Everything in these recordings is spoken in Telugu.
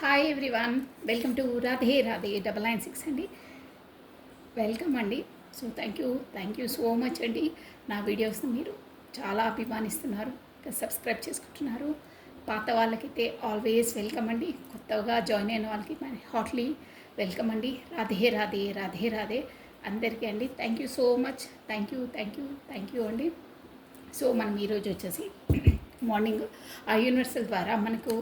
Hi everyone, welcome to Radhe Radhe 996 అండి. వెల్కమ్ అండి. So thank you so much అండి. నా వీడియోస్ని మీరు చాలా అభిమానిస్తున్నారు, సబ్స్క్రైబ్ చేసుకుంటున్నారు. పాత వాళ్ళకైతే ఆల్వేస్ వెల్కమ్ అండి. కొత్తగా జాయిన్ అయిన వాళ్ళకి హార్ట్లీ వెల్కమ్ అండి. రాధే రాధే రాధే రాధే అందరికీ అండి. Thank you so much. Thank you అండి. సో మనం ఈరోజు వచ్చేసి మార్నింగ్ ఆ యూనివర్సల్ ద్వారా మనకు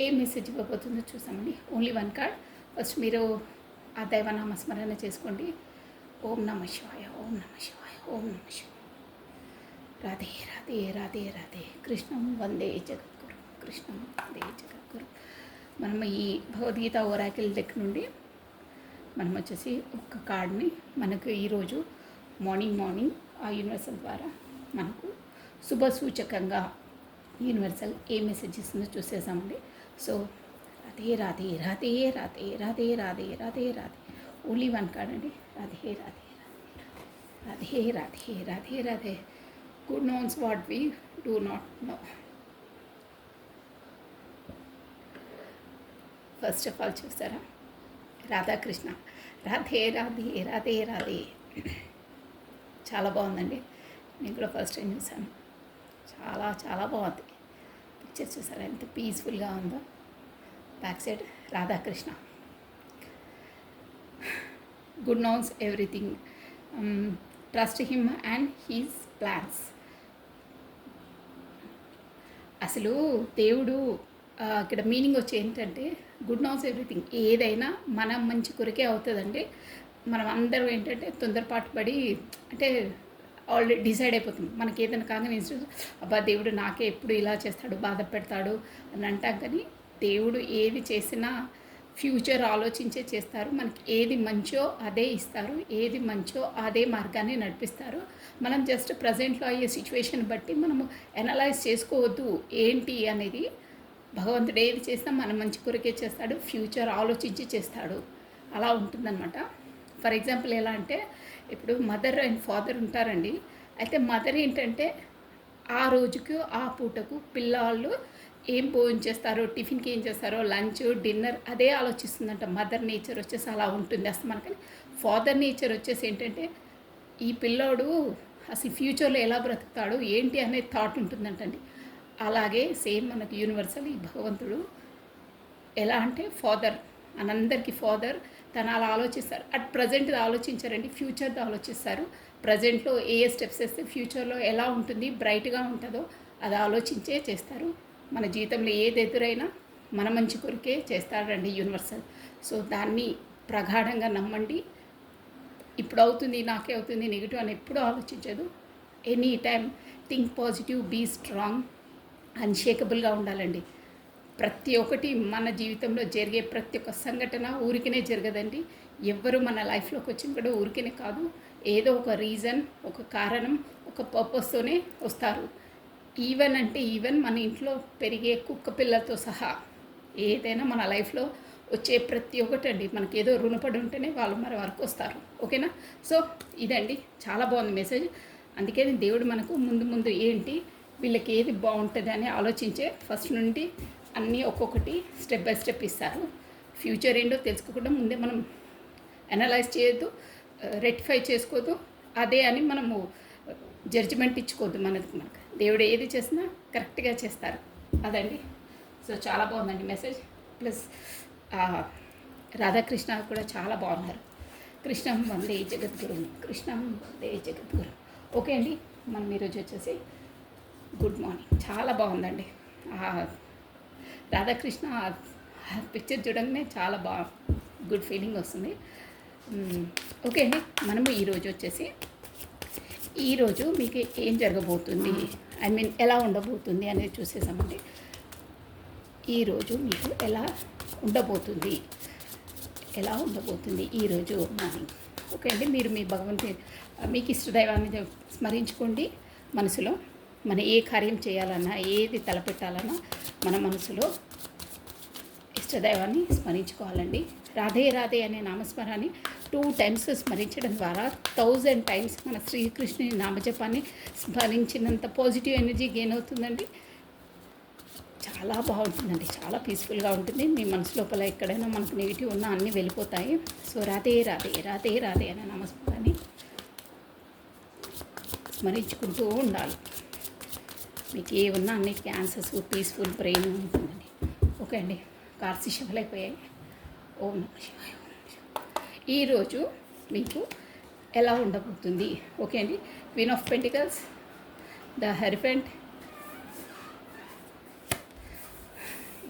ఏ మెసేజ్ ఇవ్వబోతుందో చూసామండి. Only one card. ఫస్ట్ మీరు ఆ దైవనామస్మరణ చేసుకోండి. ఓం నమ శివాయ, ఓం నమ శివాయ, ఓం నమ శివాయ. రాధే రాధే రాధే రాధే. కృష్ణం వందే జగద్గురు, కృష్ణం వందే జగద్గురు. మనం ఈ భగవద్గీత ఓరాకిల్ డెక్ నుండి మనం వచ్చేసి ఒక్క కార్డ్ని మనకు ఈరోజు మార్నింగ్ ఆ యూనివర్సల్ ద్వారా మనకు శుభ సూచకంగా యూనివర్సల్ ఏ మెసేజ్ ఇస్తుందో చూసేసామండి. So Radhe Radhe Radhe Radhe Radhe Radhe Radhe Radhe. Only one card అండి. Radhe Radhe Radhe Radhe Radhe Radhe. God knows what we do not know. First of all చూస్తారా, రాధాకృష్ణ రాధే రాధే రాధే రాధే. చాలా బాగుందండి. నేను కూడా ఫస్ట్ టైం చూసాను. చాలా చాలా బాగుంది. పిక్చర్ చూసారా ఎంత పీస్ఫుల్గా ఉందో. Back side Radhakrishna. God knows everything, trust him and his plans. అసలు దేవుడు ఇక్కడ మీనింగ్ వచ్చి ఏంటంటే గుడ్ నోన్స్ ఎవ్రీథింగ్. ఏదైనా మనం మంచి కొరికే అవుతుందండి. మనం అందరం ఏంటంటే తొందరపాటు పడి అంటే ఆల్రెడీ డిసైడ్ అయిపోతుంది. మనకి ఏదైనా కాగానే అబ్బా దేవుడు నాకే ఎప్పుడు ఇలా చేస్తాడు, బాధ పెడతాడు అని అంటాం. కానీ దేవుడు ఏది చేసినా ఫ్యూచర్ ఆలోచించే చేస్తారు. మనకి ఏది మంచో అదే ఇస్తారు, ఏది మంచో అదే మార్గాన్ని నడిపిస్తారు. మనం జస్ట్ ప్రజెంట్లో అయ్యే సిచ్యువేషన్ బట్టి మనము అనలైజ్ చేసుకోవద్దు ఏంటి అనేది. భగవంతుడు ఏది చేసినా మనం మంచి కొరకే చేస్తాడు, ఫ్యూచర్ ఆలోచించి చేస్తాడు. అలా ఉంటుందన్నమాట. ఫర్ ఎగ్జాంపుల్ ఎలా అంటే ఇప్పుడు మదర్ అండ్ ఫాదర్ ఉంటారండి. అయితే మదర్ ఏంటంటే ఆ రోజుకు ఆ పూటకు పిల్లలు ఏం భోజనం చేస్తారో, టిఫిన్కి ఏం చేస్తారో, లంచ్ డిన్నర్ అదే ఆలోచిస్తుందంట. మదర్ నేచర్ వచ్చేసి అలా ఉంటుంది అసలు మనకని. ఫాదర్ నేచర్ వచ్చేసి ఏంటంటే ఈ పిల్లోడు అసలు ఫ్యూచర్లో ఎలా బ్రతుకుతాడు ఏంటి అనే థాట్ ఉంటుందంటండి. అలాగే సేమ్ మనకు యూనివర్సల్ ఈ భగవంతుడు ఎలా అంటే ఫాదర్ మనందరికీ ఫాదర్. తను అలా ఆలోచిస్తారు. అట్ ప్రజెంట్ది ఆలోచించారండి, ఫ్యూచర్ది ఆలోచిస్తారు. ప్రజెంట్లో ఏ స్టెప్స్ వేస్తే ఫ్యూచర్లో ఎలా ఉంటుంది, బ్రైట్గా ఉంటుందో అది ఆలోచించే చేస్తారు. మన జీవితంలో ఏది ఎదురైనా మన మంచి కొరికే చేస్తారండి యూనివర్సల్. సో దాన్ని ప్రగాఢంగా నమ్మండి. ఇప్పుడు అవుతుంది నాకే అవుతుంది నెగిటివ్ అని ఎప్పుడూ ఆలోచించదు. Any time think positive, be strong, అన్షేకబుల్గా ఉండాలండి. ప్రతి ఒక్కటి మన జీవితంలో జరిగే ప్రతి ఒక్క సంఘటన ఊరికనే జరగదండి. ఎవ్వరు మన లైఫ్లోకి వచ్చిన కూడా ఊరికనే కాదు. ఏదో ఒక రీజన్, ఒక కారణం, ఒక పర్పస్తోనే వస్తారు. ఈవెన్ మన ఇంట్లో పెరిగే కుక్క పిల్లలతో సహా ఏదైనా మన లైఫ్లో వచ్చే ప్రతి ఒక్కటి అండి మనకి ఏదో రుణపడి ఉంటేనే వాళ్ళు మన వరకు వస్తారు. ఓకేనా? సో ఇదండి చాలా బాగుంది మెసేజ్. అందుకే దేవుడు మనకు ముందు ఏంటి వీళ్ళకి ఏది బాగుంటుంది అని ఆలోచించే ఫస్ట్ నుండి అన్నీ ఒక్కొక్కటి స్టెప్ బై స్టెప్ ఇస్తారు. ఫ్యూచర్ ఏంటో తెలుసుకోకుండా ముందే మనం అనలైజ్ చేయొద్దు, రెక్టిఫై చేసుకోవద్దు. అదే అని మనము జడ్జిమెంట్ ఇచ్చుకోవద్దు. మనకు దేవుడు ఏది చేసినా కరెక్ట్గా చేస్తారు. అదండి. సో చాలా బాగుందండి మెసేజ్. ప్లస్ రాధాకృష్ణ కూడా చాలా బాగున్నారు. కృష్ణం వందే జగద్గురు, కృష్ణం వందే జగద్గురు. ఓకే అండి. మనం ఈరోజు వచ్చేసి గుడ్ మార్నింగ్. చాలా బాగుందండి. రాధాకృష్ణ పిక్చర్ చూడగానే చాలా గుడ్ ఫీలింగ్ వస్తుంది. ఓకే అండి. మనము ఈరోజు వచ్చేసి ఈరోజు మీకు ఏం జరగబోతుంది, ఎలా ఉండబోతుంది అనేది చూసేసామండి. ఈరోజు మీకు ఎలా ఉండబోతుంది ఈరోజు మార్నింగ్. ఓకే అండి. మీరు మీ మీకు ఇష్టదైవాన్ని స్మరించుకోండి మనసులో. మన ఏ కార్యం చేయాలన్నా, ఏది తలపెట్టాలన్నా మన మనసులో ఇష్టదైవాన్ని స్మరించుకోవాలండి. రాధే రాధే అనే నామస్మరాన్ని 2 times స్మరించడం ద్వారా 1000 times మన శ్రీకృష్ణుని నామజపాన్ని స్మరించినంత పాజిటివ్ ఎనర్జీ గెయిన్ అవుతుందండి. చాలా చాలా బాగుంటుందండి, చాలా పీస్ఫుల్గా ఉంటుంది. మీ మనసు లోపల ఎక్కడైనా మనకు నెగిటివ్ ఉన్నా అన్నీ వెళ్ళిపోతాయి. సో రాధే రాధే రాధే రాధే అనే నమస్కారాన్ని స్మరించుకుంటూ ఉండాలి. మీకు ఏ ఉన్నా అన్ని క్యాన్సర్స్ పీస్ఫుల్ బ్రెయిన్ ఉంటుందండి. ఓకే అండి, కార్సి శివలైపోయాయి. ఓం నమః శివాయ. ఈరోజు మీకు ఎలా ఉండబోతుంది? ఓకే అండి, queen of pentacles, the hierophant,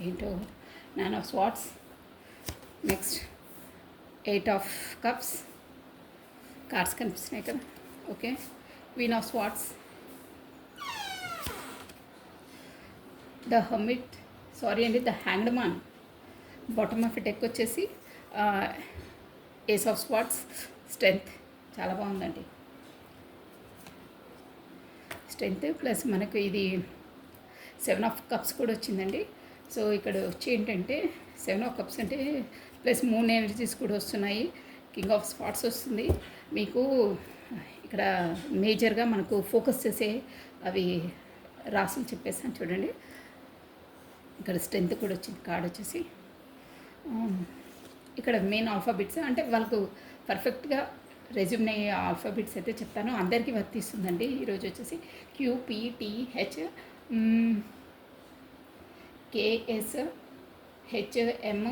ఏంటో nine of swords, next 8 of cups, cards కనిపిస్తున్నాయి కదా. Okay, queen of swords, the hermit, sorry అండి, the hanged man. Bottom of deck వచ్చేసి ఏస్ ఆఫ్ స్వార్డ్స్, స్ట్రెంగ్త్. చాలా బాగుందండి, స్ట్రెంగ్త్ ప్లస్ మనకు ఇది 7 ఆఫ్ కప్స్ కూడా వచ్చిందండి. సో ఇక్కడ వచ్చి ఏంటంటే 7 ఆఫ్ కప్స్ అంటే ప్లస్ మూన్ ఎనర్జీస్ కూడా వస్తున్నాయి. కింగ్ ఆఫ్ స్పాట్స్ వస్తుంది మీకు. ఇక్కడ మేజర్గా మనకు ఫోకస్ చేసే అవి రాసులు చెప్పేసాను చూడండి. ఇక్కడ స్ట్రెంత్ కూడా వచ్చింది కార్డ్ వచ్చేసి. ఇక్కడ మెయిన్ ఆల్ఫాబెట్స్ అంటే వాళ్ళకు పర్ఫెక్ట్గా రెజ్యూమ్ అయ్యే ఆల్ఫాబెట్స్ అయితే చెప్తాను, అందరికీ వర్తిస్తుందండి. ఈరోజు వచ్చేసి QPTH KS HM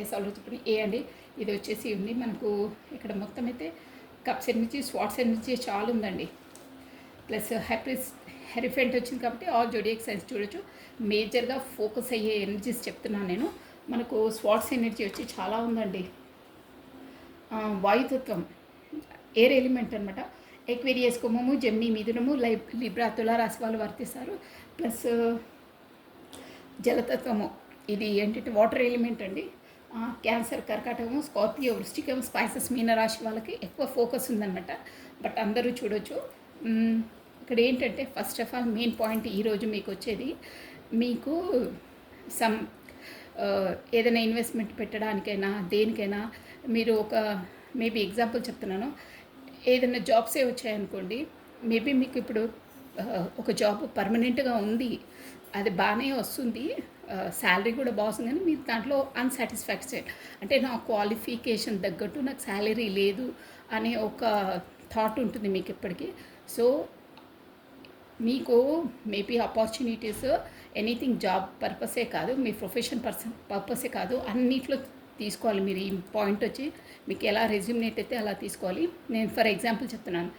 S already చెప్పండి ఏ అండి. ఇది వచ్చేసి ఉంది మనకు ఇక్కడ మొత్తం అయితే కప్స్ ఎనర్జీ, స్వాట్స్ ఎనర్జీ చాలా ఉందండి. ప్లస్ హెరిఫెంట్ వచ్చింది కాబట్టి ఆల్ జోడియాక్ సైన్స్ చూడొచ్చు. మేజర్గా ఫోకస్ అయ్యే ఎనర్జీస్ చెప్తున్నాను నేను. మనకు స్వాట్స్ ఎనర్జీ వచ్చి చాలా ఉందండి. వాయుతత్వం, ఎయిర్ ఎలిమెంట్ అనమాట. ఎక్వేరియస్, కుంభము, జెమిని, మిథునము, లిబ్రా, తులారాశి వాళ్ళు వర్తిస్తారు. ప్లస్ జలతత్వము, ఇది ఏంటంటే వాటర్ ఎలిమెంట్ అండి. క్యాన్సర్, కర్కాటకము, స్కార్పియో, వృశ్చికం, స్పైసెస్, మీనరాశి వాళ్ళకి ఎక్కువ ఫోకస్ ఉందన్నమాట. బట్ అందరూ చూడొచ్చు. ఇక్కడ ఏంటంటే first of all main point ఈరోజు మీకు వచ్చేది, మీకు సమ్ ఏదైనా ఇన్వెస్ట్మెంట్ పెట్టడానికైనా దేనికైనా మీరు ఒక మేబీ ఎగ్జాంపుల్ చెప్తున్నాను. ఏదైనా జాబ్సే వచ్చాయనుకోండి, మేబీ మీకు ఇప్పుడు ఒక జాబ్ పర్మనెంట్గా ఉంది, అది బాగానే వస్తుంది, శాలరీ కూడా బాగుంది, కానీ మీరు దాంట్లో అన్సాటిస్ఫాక్షన్ అంటే నా క్వాలిఫికేషన్ తగ్గట్టు నాకు శాలరీ లేదు అనే ఒక థాట్ ఉంటుంది మీకు ఇప్పటికీ. సో మీకు మేబీ ఆపర్చునిటీస్ ఎనీథింగ్ జాబ్ పర్పసే కాదు, మీ ప్రొఫెషన్ పర్పసే కాదు, అన్నిట్లో తీసుకోవాలి మీరు. ఈ పాయింట్ వచ్చి మీకు ఎలా రెజ్యూమినేట్ అయితే అలా తీసుకోవాలి. నేను ఫర్ ఎగ్జాంపుల్ చెప్తున్నాను.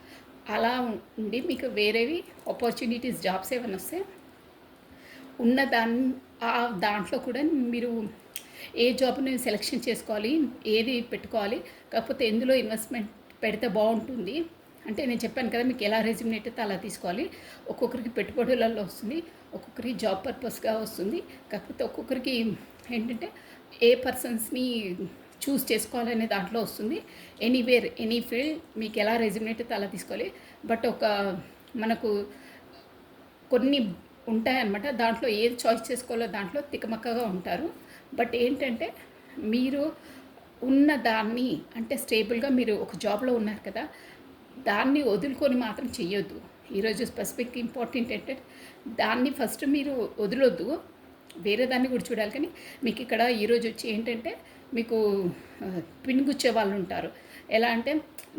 అలా ఉండి మీకు వేరేవి ఆపర్చునిటీస్ జాబ్స్ ఏమైనా వస్తే ఉన్న దాంట్లో కూడా మీరు ఏ జాబ్ని సెలెక్షన్ చేసుకోవాలి, ఏది పెట్టుకోవాలి, కాకపోతే ఎందులో ఇన్వెస్ట్మెంట్ పెడితే బాగుంటుంది అంటే నేను చెప్పాను కదా మీకు ఎలా రెజ్యూమినేట్ అయితే అలా తీసుకోవాలి. ఒక్కొక్కరికి పెట్టుబడులలో వస్తుంది, ఒక్కొక్కరికి జాబ్ పర్పస్గా వస్తుంది. కాకపోతే ఒక్కొక్కరికి ఏంటంటే ఏ పర్సన్స్ని చూస్ చేసుకోవాలనే దాంట్లో వస్తుంది. ఎనీవేర్ ఎనీ ఫీల్డ్ మీకు ఎలా రెజ్యూమినేట్ అయితే అలా తీసుకోవాలి. బట్ ఒక మనకు కొన్ని ఉంటాయన్నమాట, దాంట్లో ఏది చాయిస్ చేసుకోవాలో దాంట్లో తికమక్కగా ఉంటారు. బట్ ఏంటంటే మీరు ఉన్న దాన్ని అంటే స్టేబుల్గా మీరు ఒక జాబ్లో ఉన్నారు కదా, దాన్ని వదులుకొని మాత్రం చెయ్యొద్దు. ఈరోజు స్పెసిఫిక్ ఇంపార్టెంట్ ఏంటంటే దాన్ని ఫస్ట్ మీరు వదలొద్దు, వేరే దాన్ని కూడా చూడాలి. కానీ మీకు ఇక్కడ ఈరోజు వచ్చి ఏంటంటే మీకు పిన్గుచ్చే వాళ్ళు ఉంటారు. ఎలా అంటే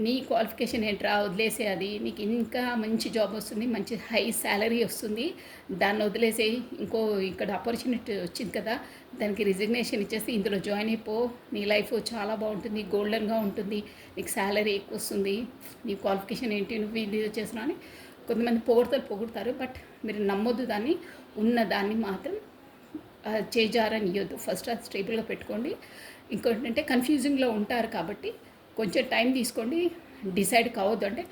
నీ క్వాలిఫికేషన్ ఏంట్రా వదిలేసే, అది నీకు ఇంకా మంచి జాబ్ వస్తుంది, మంచి హై శాలరీ వస్తుంది, దాన్ని వదిలేసే ఇంకో ఇక్కడ ఆపర్చునిటీ వచ్చింది కదా దానికి రిజిగ్నేషన్ ఇచ్చేసి ఇందులో జాయిన్ అయిపో, నీ లైఫ్ చాలా బాగుంటుంది, గోల్డెన్గా ఉంటుంది, నీకు శాలరీ ఎక్కువ వస్తుంది, నీ క్వాలిఫికేషన్ ఏంటి, నువ్వు ఇది చేస్తున్నావు అని కొంతమంది పొగుడతారు. బట్ మీరు నమ్మొద్దు దాన్ని, ఉన్న దాన్ని మాత్రం చేజారని ఇవ్వద్దు. ఫస్ట్ అది స్టేబుల్గా పెట్టుకోండి. ఇంకోటి అంటే కన్ఫ్యూజింగ్లో ఉంటారు కాబట్టి కొంచెం టైం తీసుకోండి, డిసైడ్ కావద్దు. అంటే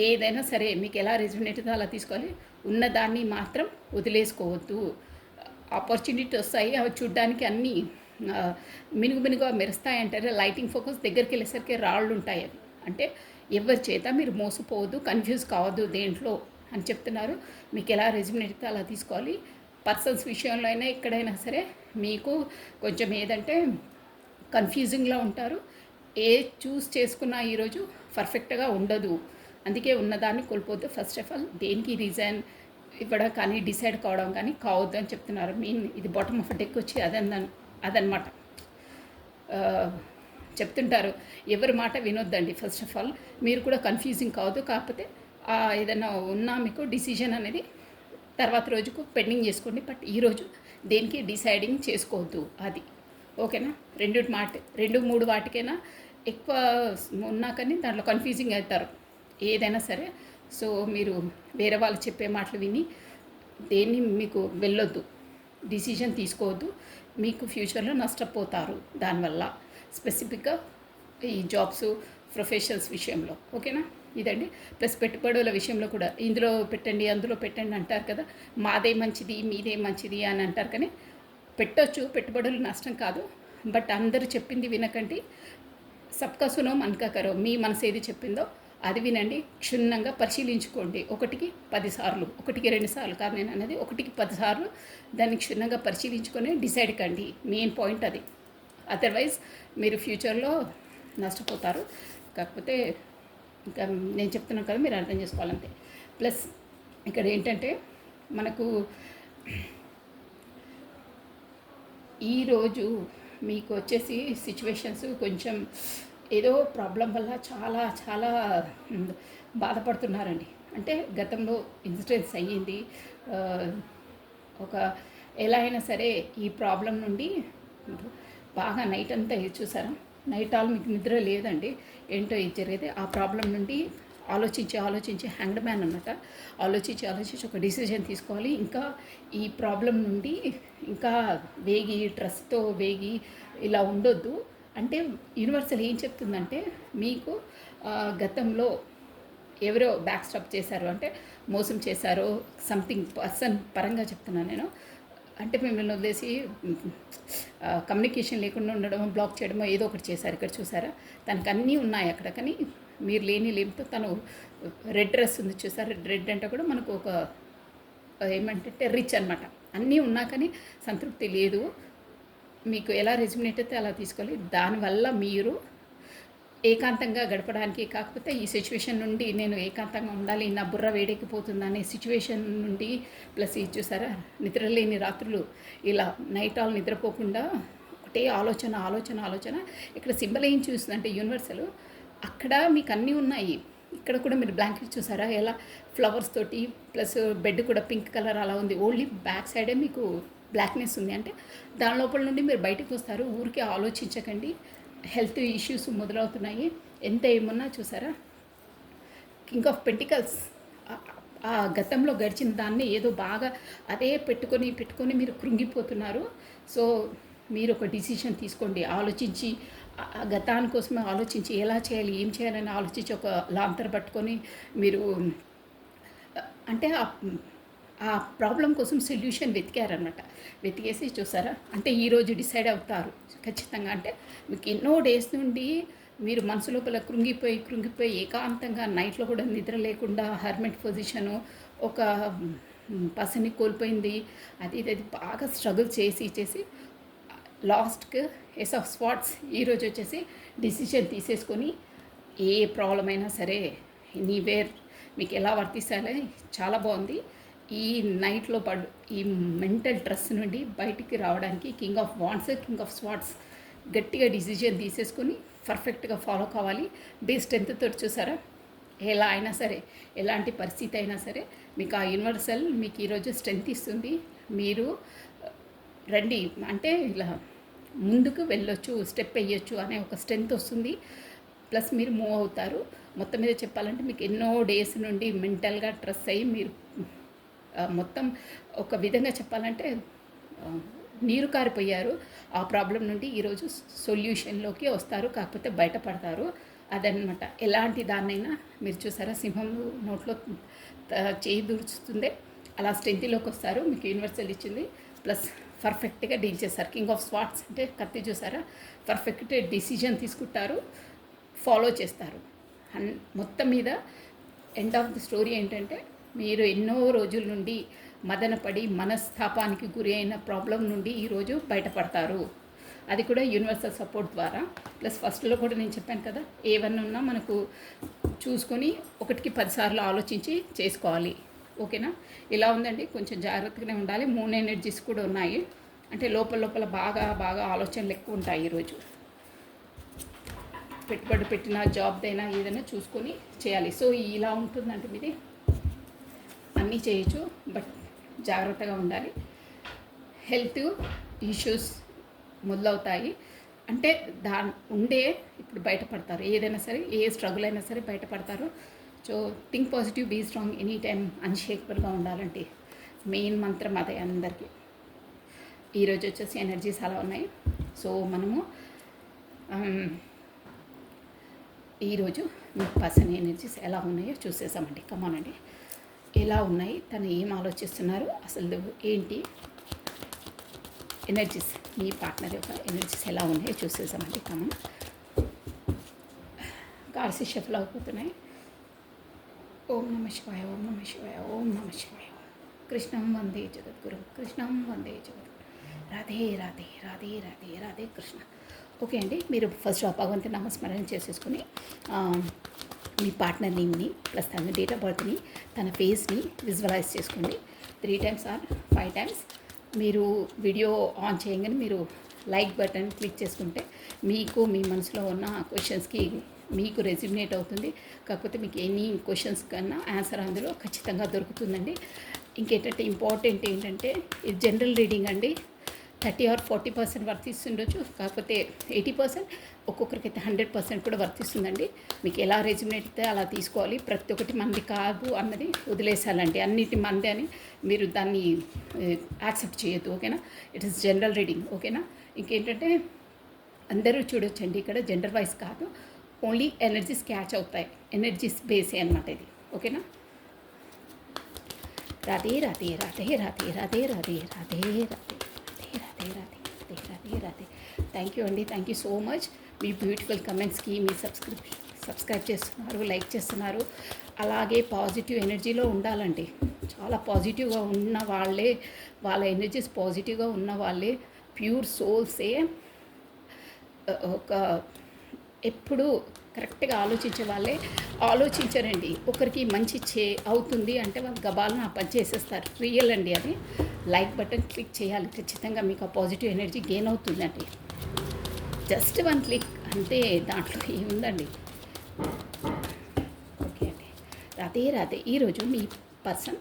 ఏదైనా సరే మీకు ఎలా రెజ్యూమినేట్ అవుతుందో అలా తీసుకోవాలి, ఉన్నదాన్ని మాత్రం వదిలేసుకోవద్దు. ఆపర్చునిటీ వస్తాయి, అవి చూడ్డానికి అన్నీ మినుగుగా మెరుస్తాయి అంటారు. లైటింగ్ ఫోకస్ దగ్గరికి వెళ్ళేసరికి రాళ్ళు ఉంటాయి. అవి అంటే ఎవరి చేత మీరు మోసపోవద్దు, కన్ఫ్యూజ్ కావద్దు దేంట్లో అని చెప్తున్నారు. మీకు ఎలా రెజ్యూమినేట్ అయితే అలా తీసుకోవాలి. పర్సన్స్ విషయంలో అయినా ఎక్కడైనా సరే మీకు కొంచెం ఏదంటే కన్ఫ్యూజింగ్లో ఉంటారు. ఏ చూస్ చేసుకున్నా ఈరోజు పర్ఫెక్ట్గా ఉండదు. అందుకే ఉన్నదాన్ని కోల్పోద్దు. ఫస్ట్ ఆఫ్ ఆల్ దేనికి రీజన్ ఇవ్వడం కానీ డిసైడ్ కావడం కానీ కావద్దు అని చెప్తున్నారు. మెయిన్ ఇది బాటమ్ ఆఫ్ డెక్ వచ్చి అదనమాట. చెప్తుంటారు ఎవరి మాట వినొద్దండి. ఫస్ట్ ఆఫ్ ఆల్ మీరు కూడా కన్ఫ్యూజింగ్ కావద్దు. కాకపోతే ఏదైనా ఉన్నా మీకు డిసిజన్ అనేది తర్వాత రోజుకు పెండింగ్ చేసుకోండి. బట్ ఈరోజు దేనికి డిసైడింగ్ చేసుకోవద్దు. అది ఓకేనా. 2-3 వాటికైనా ఎక్కువ ఉన్నా కానీ దాంట్లో కన్ఫ్యూజింగ్ అవుతారు ఏదైనా సరే. సో మీరు వేరే వాళ్ళు చెప్పే మాటలు విని దేన్ని మీకు వెళ్ళొద్దు, డిసిజన్ తీసుకోవద్దు. మీకు ఫ్యూచర్లో నష్టపోతారు దానివల్ల, స్పెసిఫిక్గా ఈ జాబ్స్ ప్రొఫెషనల్స్ విషయంలో. ఓకేనా. ఇదండి. ప్లస్ పెట్టుబడుల విషయంలో కూడా ఇందులో పెట్టండి అందులో పెట్టండి అంటారు కదా, మాదే మంచిది మీదే మంచిది అని అంటారు. కానీ పెట్టొచ్చు, పెట్టుబడులు నష్టం కాదు. బట్ అందరూ చెప్పింది వినకండి. సబ్కా సునో మన్కా కరో, మీ మనసు ఏది చెప్పిందో అది వినండి. క్షుణ్ణంగా పరిశీలించుకోండి. 1కి 10 సార్లు, 1కి 2 సార్లు కాదు నేను అనేది, 1కి 10 సార్లు దాన్ని క్షుణ్ణంగా పరిశీలించుకొని డిసైడ్ కండి. మెయిన్ పాయింట్ అది. అదర్వైజ్ మీరు ఫ్యూచర్లో నష్టపోతారు. కాకపోతే ఇంకా నేను చెప్తున్నాను కదా, మీరు అర్థం చేసుకోవాలంతే. ప్లస్ ఇక్కడ ఏంటంటే మనకు ఈరోజు మీకు వచ్చేసి సిచ్యువేషన్స్ కొంచెం ఏదో ప్రాబ్లం వల్ల చాలా చాలా బాధపడుతున్నారండి. అంటే గతంలో ఇన్సిడెంట్స్ అయ్యింది. ఒక ఎలా అయినా సరే ఈ ప్రాబ్లం నుండి బాగా నైట్ అంతా చూసారా, నైట్ ఆల్ మీకు నిద్ర లేదండి. ఏంటో ఇది జరిగేది. ఆ ప్రాబ్లం నుండి ఆలోచించి హ్యాంగ్డ్ మ్యాన్ అన్నమాట. ఆలోచించి ఒక డిసిజన్ తీసుకోవాలి. ఇంకా ఈ ప్రాబ్లం నుండి ఇంకా వేగి డ్రెస్తో వేగి ఇలా ఉండొద్దు. అంటే యూనివర్సల్ ఏం చెప్తుందంటే మీకు గతంలో ఎవరో బ్యాక్ స్టాప్ చేశారు, అంటే మోసం చేశారో సంథింగ్ పర్సన్ పరంగా చెప్తున్నాను నేను. అంటే మిమ్మల్ని వదిలేసి కమ్యూనికేషన్ లేకుండా ఉండడం, బ్లాక్ చేయడమో ఏదో ఒకటి చేశారు. ఇక్కడ చూసారా, తనకు అన్నీ ఉన్నాయి అక్కడ. కానీ మీరు లేనితో తను రెడ్ డ్రెస్ ఉంది చూసారా. రెడ్ అంటే కూడా మనకు ఒక ఏమంటే రిచ్ అనమాట. అన్నీ ఉన్నా కానీ సంతృప్తి లేదు. మీకు ఎలా రెజ్యుమినేట్ అయితే అలా తీసుకోవాలి. దానివల్ల మీరు ఏకాంతంగా గడపడానికి, కాకపోతే ఈ సిచ్యువేషన్ నుండి నేను ఏకాంతంగా ఉండాలి, నా బుర్ర వేడెక్కిపోతుంది అనే సిచ్యువేషన్ నుండి, ప్లస్ ఇది చూసారా నిద్రలేని రాత్రులు, ఇలా నైట్ ఆల్ నిద్రపోకుండా ఒకటే ఆలోచన. ఇక్కడ సింబల్ ఏం చూస్తుందంటే యూనివర్సల్, అక్కడ మీకు అన్నీ ఉన్నాయి. ఇక్కడ కూడా మీరు బ్లాంకెట్ చూసారా ఎలా ఫ్లవర్స్ తోటి, ప్లస్ బెడ్ కూడా పింక్ కలర్ అలా ఉంది. ఓన్లీ బ్యాక్ సైడే మీకు బ్లాక్నెస్ ఉంది. అంటే దాని లోపల నుండి మీరు బయటకు వస్తారు. ఊరికే ఆలోచించకండి. హెల్త్ ఇష్యూస్ మొదలవుతున్నాయి. ఎంత ఏమన్నా చూసారా, కింగ్ ఆఫ్ పెంటికల్స్. ఆ గతంలో గడిచిన దాన్ని ఏదో బాగా అదే పెట్టుకొని మీరు కృంగిపోతున్నారు. సో మీరు ఒక డిసిషన్ తీసుకోండి. ఆలోచించి ఆ గతానికోసమే ఆలోచించి ఎలా చేయాలి ఏం చేయాలని ఆలోచించి ఒక లాంతర్ పట్టుకొని మీరు అంటే ఆ ప్రాబ్లం కోసం సొల్యూషన్ వెతికారనమాట. వెతికేసి చూసారా, అంటే ఈరోజు డిసైడ్ అవుతారు ఖచ్చితంగా. అంటే మీకు ఎన్నో డేస్ నుండి మీరు మనసు లోపల కృంగిపోయి ఏకాంతంగా నైట్లో కూడా నిద్ర లేకుండా హర్మెట్ పొజిషను, ఒక పర్సన్ని కోల్పోయింది, అది బాగా స్ట్రగుల్ చేసి లాస్ట్కి ఎస్ ఆఫ్ స్పాట్స్ ఈరోజు వచ్చేసి డిసిషన్ తీసేసుకొని ఏ ప్రాబ్లం అయినా సరే ఎనీవేర్ మీకు ఎలా వర్తిస్తాలో చాలా బాగుంది. ఈ నైట్లో ఈ మెంటల్ స్ట్రెస్ నుండి బయటికి రావడానికి king of wands, king of swords గట్టిగా డిసిజన్ తీసేసుకొని పర్ఫెక్ట్గా ఫాలో కావాలి. బే స్ట్రెంగ్త్తో చూసారా, ఎలా అయినా సరే ఎలాంటి పరిస్థితి అయినా సరే మీకు ఆ యూనివర్సల్ మీకు ఈరోజు స్ట్రెంగ్త్ ఇస్తుంది. మీరు రండి అంటే ఇలా ముందుకు వెళ్ళొచ్చు, స్టెప్ వేయొచ్చు అనే ఒక స్ట్రెంగ్త్ వస్తుంది. ప్లస్ మీరు మూవ్ అవుతారు. మొత్తం మీద చెప్పాలంటే మీకు ఎన్నో డేస్ నుండి మెంటల్గా స్ట్రెస్ అయ్యి మీరు మొత్తం ఒక విధంగా చెప్పాలంటే నీరు కారిపోయారు. ఆ ప్రాబ్లం నుండి ఈరోజు సొల్యూషన్లోకి వస్తారు, కాకపోతే బయటపడతారు. అదనమాట. ఎలాంటి దాన్నైనా మీరు చూసారా, సింహం నోట్లో చేయి దూర్చుతుందే అలా స్ట్రెంగ్త్లోకి వస్తారు. మీకు యూనివర్సల్ ఇచ్చింది. ప్లస్ పర్ఫెక్ట్గా డీల్ చేస్తారు. కింగ్ ఆఫ్ స్వార్డ్స్ అంటే కత్తి చూసారా, పర్ఫెక్ట్ డిసిజన్ తీసుకుంటారు, ఫాలో చేస్తారు. మొత్తం మీద ఎండ్ ఆఫ్ ది స్టోరీ ఏంటంటే మీరు ఎన్నో రోజుల నుండి మదనపడి మనస్తాపానికి గురి అయిన ప్రాబ్లం నుండి ఈరోజు బయటపడతారు. అది కూడా యూనివర్సల్ సపోర్ట్ ద్వారా. ప్లస్ ఫస్ట్లో కూడా నేను చెప్పాను కదా, ఏవన్నా ఉన్నా మనకు చూసుకొని 1కి 10 సార్లు ఆలోచించి చేసుకోవాలి. ఓకేనా. ఇలా ఉందండి, కొంచెం జాగ్రత్తగానే ఉండాలి. మూన్ ఎనర్జీస్ కూడా ఉన్నాయి, అంటే లోపల లోపల బాగా బాగా ఆలోచనలు ఎక్కువ ఉంటాయి ఈరోజు. పెట్టుబడి పెట్టిన జాబ్దైనా ఏదైనా చూసుకొని చేయాలి. సో ఇలా ఉంటుందంటే మీది అన్నీ చేయొచ్చు, బట్ జాగ్రత్తగా ఉండాలి. హెల్త్ ఇష్యూస్ మొదలవుతాయి, అంటే ఉండే ఇప్పుడు బయటపడతారు. ఏదైనా సరే, ఏ స్ట్రగుల్ అయినా సరే బయటపడతారు. So think positive, be strong, any time అన్షేకబుల్గా ఉండాలంటే మెయిన్ మంత్రం అదే అందరికీ. ఈరోజు వచ్చేసి ఎనర్జీస్ అలా ఉన్నాయి. సో మనము ఈరోజు మీ పర్సన్ ఎనర్జీస్ ఎలా ఉన్నాయో చూసేసామండి. కమానండి, ఎలా ఉన్నాయి, తను ఏం ఆలోచిస్తున్నారు, అసలు ఏంటి ఎనర్జీస్, మీ పార్ట్నర్ యొక్క ఎనర్జీస్ ఎలా ఉన్నాయో చూసేసామండి. కమన్, కార్డ్స్ షఫల్ అయిపోతున్నాయి. ఓం నమ శివాయ, ఓం నమ శివాయ, ఓం నమ శివాయ. కృష్ణం వందే జగద్గురు, కృష్ణం వందే జగద్గురు. రాధే రాధే రాధే రాధే రాధే కృష్ణ. ఓకే అండి, మీరు ఫస్ట్ భగవంతుని నామస్మరణ చేసేసుకుని మీ పార్ట్నర్ నేమ్ని ప్లస్ తన డేట్ ఆఫ్ బర్త్ని, తన ఫేస్ని విజువలైజ్ చేసుకోండి 3 times ఆర్ 5 times. మీరు వీడియో ఆన్ చేయగానే మీరు లైక్ బటన్ క్లిక్ చేసుకుంటే మీకు మీ మనసులో ఉన్న క్వశ్చన్స్కి మీకు రెజ్యూమినేట్ అవుతుంది. కాకపోతే మీకు ఎనీ క్వశ్చన్స్ కన్నా ఆన్సర్ అందులో ఖచ్చితంగా దొరుకుతుందండి. ఇంకేంటంటే ఇంపార్టెంట్ ఏంటంటే ఇది జనరల్ రీడింగ్ అండి. 30 or 40% వర్తిస్తుండొచ్చు, కాకపోతే 80%, ఒక్కొక్కరికి అయితే 100% కూడా వర్తిస్తుందండి. మీకు ఎలా రెజ్యూమినేట్ అయితే అలా తీసుకోవాలి. ప్రతి ఒక్కటి మంది కాదు అన్నది వదిలేసాలండి. అన్నిటి మంది అని మీరు దాన్ని యాక్సెప్ట్ చేయొద్దు. ఓకేనా, ఇట్ ఈస్ జనరల్ రీడింగ్. ఓకేనా, ఇంకేంటంటే అందరూ చూడొచ్చండి, ఇక్కడ జెండర్ వైజ్ కాదు, ఓన్లీ ఎనర్జీస్ క్యాచ్ అవుతాయి, ఎనర్జీస్ బేసే అనమాట ఇది. ఓకేనా, రాధే రాధే రాధే రాధే రాధే రాధే రాధే రాధే రాధే రాధే రాధే రాధే. థ్యాంక్ యూ అండి, థ్యాంక్ యూ సో మచ్. మీ బ్యూటిఫుల్ కమెంట్స్కి మీ సబ్స్క్రైబ్ చేస్తున్నారు, లైక్ చేస్తున్నారు. అలాగే పాజిటివ్ ఎనర్జీలో ఉండాలండి. చాలా పాజిటివ్గా ఉన్న వాళ్ళే, వాళ్ళ ఎనర్జీస్ పాజిటివ్గా ఉన్న వాళ్ళే ప్యూర్ సోల్సే. ఒక ఎప్పుడు కరెక్ట్గా ఆలోచించే వాళ్ళే ఆలోచించరండి. ఒకరికి మంచి అవుతుంది అంటే వాళ్ళు గబాలను ఆ పని చేసేస్తారు. రియల్ అండి అది. లైక్ బటన్ క్లిక్ చేయాలి ఖచ్చితంగా, మీకు ఆ పాజిటివ్ ఎనర్జీ గెయిన్ అవుతుందండి. జస్ట్ 1 క్లిక్ అంటే దాంట్లో ఏముందండి. ఓకే అండి, రాధే రాధే. ఈరోజు మీ పర్సన్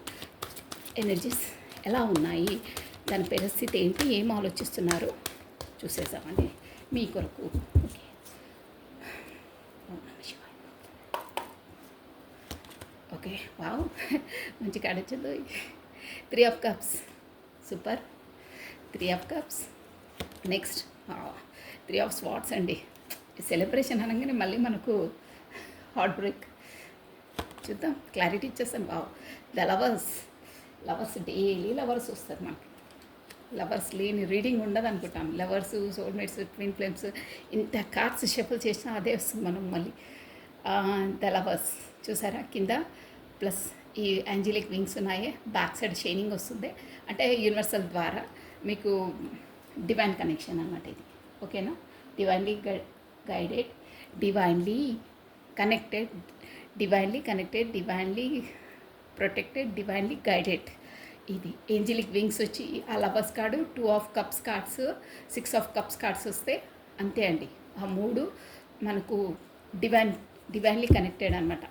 ఎనర్జీస్ ఎలా ఉన్నాయి, దాని పరిస్థితి ఏంటి, ఏం ఆలోచిస్తున్నారు చూసేసామండి మీ కొరకు. ఓకే, ఓకే, వావ్, మంచి కార్డ్ వచ్చింది. 3 of Cups, super. 3 of Cups. Next 3 of Swords అండి. సెలబ్రేషన్ అనగానే మళ్ళీ మనకు హార్ట్ బ్రేక్. చూద్దాం, క్లారిటీ ఇచ్చేస్తాను. Wow, the lovers daily lovers వస్తారు మనకి. లవర్స్ లేని రీడింగ్ ఉండదు అనుకుంటాం. లవర్స్, సోల్మేట్స్, ట్విన్ ఫ్లేమ్స్, ఇంత కార్డ్స్ షఫల్ చేసినా అదే వస్తుంది మనం మళ్ళీ. ద లవర్స్ చూసారా కింద, ప్లస్ ఈ యాంజలిక్ వింగ్స్ ఉన్నాయి, బ్యాక్ సైడ్ షైనింగ్ వస్తుంది. అంటే యూనివర్సల్ ద్వారా మీకు డివైన్ కనెక్షన్ అన్నమాట ఇది. ఓకేనా, divinely guided, divinely connected, divinely protected, divinely guided. ఇది ఏంజలిక్ వింగ్స్ వచ్చి ఆ lovers card, 2 of Cups cards, 6 of Cups cards వస్తే అంతే అండి. ఆ 3 మనకు డివైన్లీ కనెక్టెడ్ అనమాట.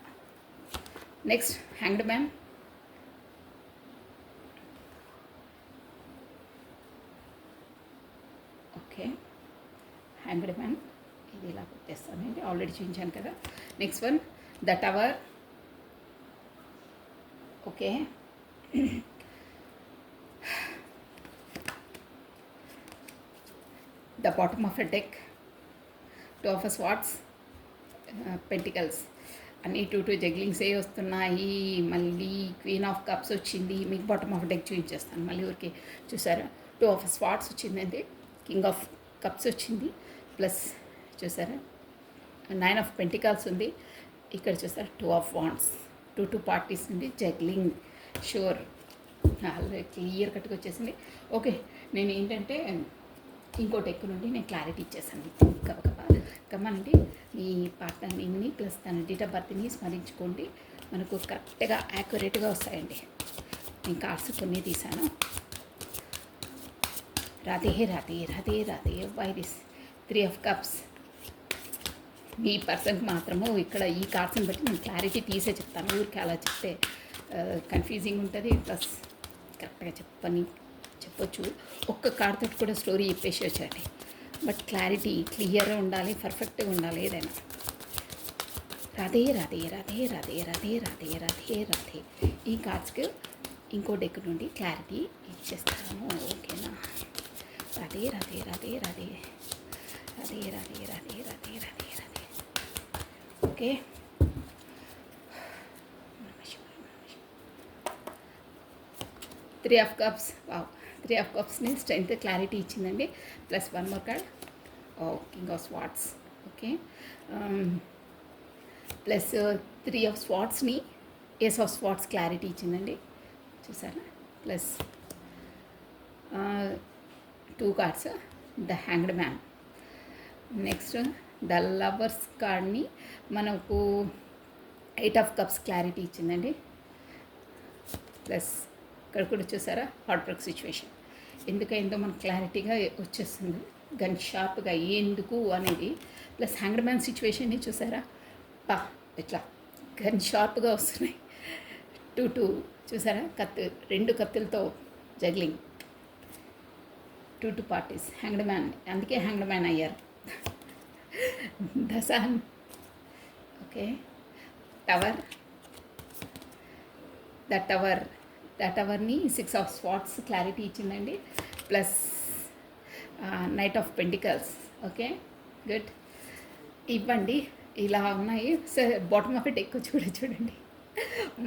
Next hanged man. Okay, hanged man ఇది ఇలా పెట్టేస్తానండి, ఆల్రెడీ చూపించాను కదా. Next one the tower. Okay, the bottom of a deck, 2 of Swords, pentacles. అన్నీ 2 జగ్లింగ్స్ వస్తున్నాయి. మళ్ళీ క్వీన్ ఆఫ్ కప్స్ వచ్చింది. మీకు బాటమ్ ఆఫ్ డెక్ చూపించేస్తాను మళ్ళీ ఊరికి. చూసారా, 2 of Swords వచ్చిందండి, కింగ్ ఆఫ్ కప్స్ వచ్చింది, ప్లస్ చూసారా 9 of Pentacles ఉంది. ఇక్కడ చూసారా 2 of Wands, 2 పార్టీస్ ఉంది, జగ్లింగ్ షూర్ క్లియర్ కట్గా వచ్చేసింది. ఓకే, నేను ఏంటంటే ఇంకో టెక్ నుండి నేను క్లారిటీ ఇచ్చేసాను కమ్మానండి. మీ పార్ట్నర్ నేమ్ని ప్లస్ తన డేట్ ఆఫ్ బర్త్ని స్మరించుకోండి, మనకు కరెక్ట్గా యాక్యురేట్గా వస్తాయండి. నేను కార్డ్స్ కొన్ని తీసాను. Radhe Radhe Radhe Radhe. Why this 3 of cups. మీ పర్సన్కి మాత్రము ఇక్కడ ఈ కార్డ్స్ని బట్టి నేను క్లారిటీ తీసే చెప్తాను. ఊరికి అలా చెప్తే కన్ఫ్యూజింగ్ ఉంటుంది, ప్లస్ కరెక్ట్గా చెప్పొచ్చు. ఒక్క కార్డ్ తోటి కూడా స్టోరీ చెప్పేసి వచ్చండి, బట్ క్లారిటీ క్లియర్గా ఉండాలి, పర్ఫెక్ట్గా ఉండాలి ఏదైనా. రాధే రాధే రాధే రాధే రాధే రాధే రాధే రాధే. ఈ కార్డ్స్కి ఇంకో డెక్ నుండి క్లారిటీ ఇచ్చేస్తాను, ఓకేనా? Radhe Radhe Radhe Radhe Radhe Radhe Radhe Radhe Radhe Radhe. Okay, 3 of cups. Wow, 3 of కప్స్ని స్ట్రెంగ్త్ క్లారిటీ ఇచ్చిందండి. Plus 1 more card, king of swords. Okay, plus 3 of స్వార్డ్స్ని ఏస్ ఆఫ్ స్వార్డ్స్ క్లారిటీ ఇచ్చిందండి, చూసారా? Plus 2 cards, the hanged man. Next the lovers కార్డ్ని మనకు 8 ఆఫ్ కప్స్ క్లారిటీ ఇచ్చిందండి. ప్లస్ ఇక్కడ కూడా చూసారా, హార్ట్ బ్రేక్ సిచ్యువేషన్ ఎందుకైందో మనకు క్లారిటీగా వచ్చేస్తుంది, గన్ షార్ప్గా ఎందుకు అనేది. ప్లస్ హ్యాంగ్డ్ మ్యాన్ సిచ్యువేషన్ని చూసారా, ఇట్లా గన్ షార్ప్గా వస్తున్నాయి. 2 చూసారా, రెండు కత్తులతో జగ్లింగ్. 2 పార్టీస్, హ్యాంగ్డ్ మ్యాన్, అందుకే హ్యాంగ్డ్ మ్యాన్ అయ్యారు. దసాన్. Okay, tower. ద టవర్ని 6 ఆఫ్ స్వార్డ్స్ క్లారిటీ ఇచ్చిందండి. Plus knight of pentacles. Okay, good. ఇవ్వండి, ఇలా ఉన్నాయి. సో బాటమ్ ఆఫ్ ఇట్ ఎక్కువ చూడండి.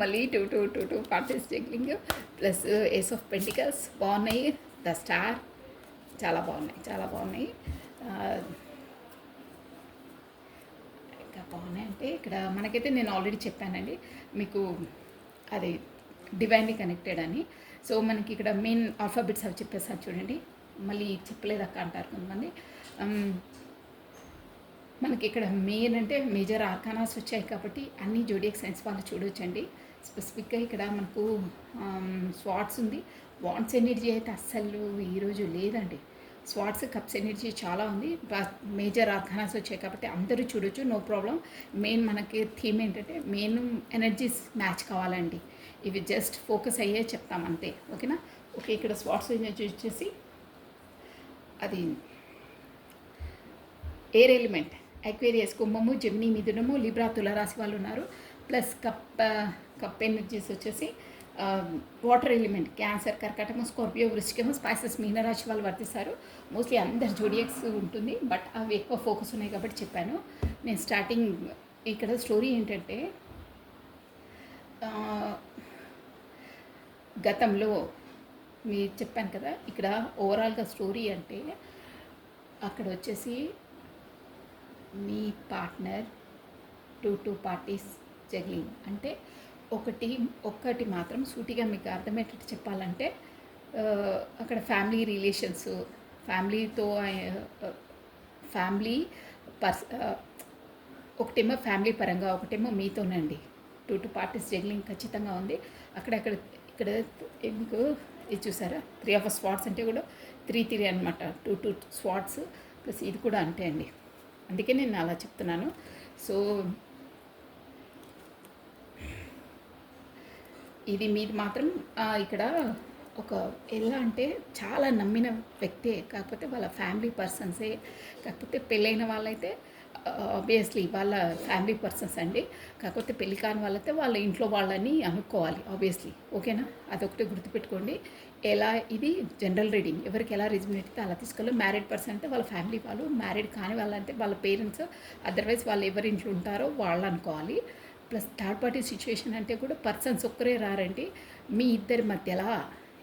మళ్ళీ 2 parties juggling. Plus ace of pentacles బాగున్నాయి. ద స్టార్ చాలా బాగున్నాయి. ఇంకా బాగున్నాయి అంటే ఇక్కడ మనకైతే నేను ఆల్రెడీ చెప్పానండి మీకు, అది డివైన్లీ కనెక్టెడ్ అని. సో మనకి ఇక్కడ మెయిన్ ఆల్ఫాబెట్స్ అవి చెప్పేసారు చూడండి, మళ్ళీ చెప్పలేదు అక్క అంటారు కొంతమంది. మనకి ఇక్కడ మెయిన్ అంటే మేజర్ ఆర్కానాస్ వచ్చాయి కాబట్టి అన్ని జోడియాక్ సైన్స్ వాళ్ళు చూడొచ్చండి. స్పెసిఫిక్గా ఇక్కడ మనకు స్వాట్స్ ఉంది. వాండ్స్ ఎనర్జీ అయితే అస్సలు ఈరోజు లేదండి. స్వాట్స్ కప్స్ ఎనర్జీ చాలా ఉంది. మేజర్ ఆర్గానాస్ వచ్చాయి కాబట్టి అందరూ చూడొచ్చు, నో ప్రాబ్లం. మెయిన్ మనకి థీమ్ ఏంటంటే మెయిన్ ఎనర్జీస్ మ్యాచ్ కావాలండి. ఇవి జస్ట్ ఫోకస్ అయ్యే చెప్తాం అంతే, ఓకేనా? ఓకే, ఇక్కడ స్వాట్స్ ఎనర్జీ వచ్చేసి అది ఎయిర్ ఎలిమెంట్, అక్వేరియస్, కుంభము, జెమిని, మిథునము, లిబ్రా, తులారాశి వాళ్ళు ఉన్నారు. ప్లస్ కప్ ఎనర్జీస్ వచ్చేసి వాటర్ ఎలిమెంట్, క్యాన్సర్, కర్కాటకము, స్కార్పియో, వృశ్చికము, స్పైసెస్, మీనరాశి వాళ్ళు వర్తిస్తారు. మోస్ట్లీ అందరు జోడియాక్స్ ఉంటుంది, బట్ అవి ఎక్కువ ఫోకస్ ఉన్నాయి కాబట్టి చెప్పాను. నేను స్టార్టింగ్ ఇక్కడ స్టోరీ ఏంటంటే గతంలో మీరు చెప్పాను కదా, ఇక్కడ ఓవరాల్గా స్టోరీ అంటే అక్కడ వచ్చేసి మీ పార్ట్నర్ 2 పార్టీస్ జగ్లింగ్ అంటే ఒక్కటి మాత్రం సూటిగా మీకు అర్థమయ్యేటట్టు చెప్పాలంటే అక్కడ ఫ్యామిలీ రిలేషన్స్, ఫ్యామిలీతో ఒకటేమో ఫ్యామిలీ పరంగా, ఒకటేమో మీతోనండి. 2 పార్టీస్ జగ్లింగ్ ఖచ్చితంగా ఉంది. ఇక్కడ ఎందుకు ఇది చూసారా, 3 ఆఫ్ స్వాట్స్ అంటే కూడా 3 అనమాట. 2 స్వాట్స్ ప్లస్ ఇది కూడా అంటే అండి, అందుకే నేను అలా చెప్తున్నాను. సో ఇది మీది మాత్రం ఇక్కడ ఒక ఎలా అంటే చాలా నమ్మిన వ్యక్తే, కాకపోతే వాళ్ళ ఫ్యామిలీ పర్సన్సే. కాకపోతే పెళ్ళైన వాళ్ళైతే ఆబ్వియస్లీ వాళ్ళ ఫ్యామిలీ పర్సన్స్ అండి. కాకపోతే పెళ్ళి కాని వాళ్ళైతే వాళ్ళ ఇంట్లో వాళ్ళని అనుకోవాలి ఆబ్వియస్లీ, ఓకేనా? అదొకటి గుర్తుపెట్టుకోండి. ఎలా ఇది జనరల్ రీడింగ్, ఎవరికి ఎలా రిజమినేట్ అయితే అలా తీసుకోవాలి. మ్యారీడ్ పర్సన్ అంటే వాళ్ళ ఫ్యామిలీ వాళ్ళు, మ్యారీడ్ కాని వాళ్ళంటే వాళ్ళ పేరెంట్స్, అదర్వైజ్ వాళ్ళు ఎవరి ఇంట్లో ఉంటారో వాళ్ళు అనుకోవాలి. ప్లస్ థర్డ్ పార్టీ సిచ్యువేషన్ అంటే కూడా పర్సన్స్ ఒక్కరే రారండి, మీ ఇద్దరి మధ్యలో.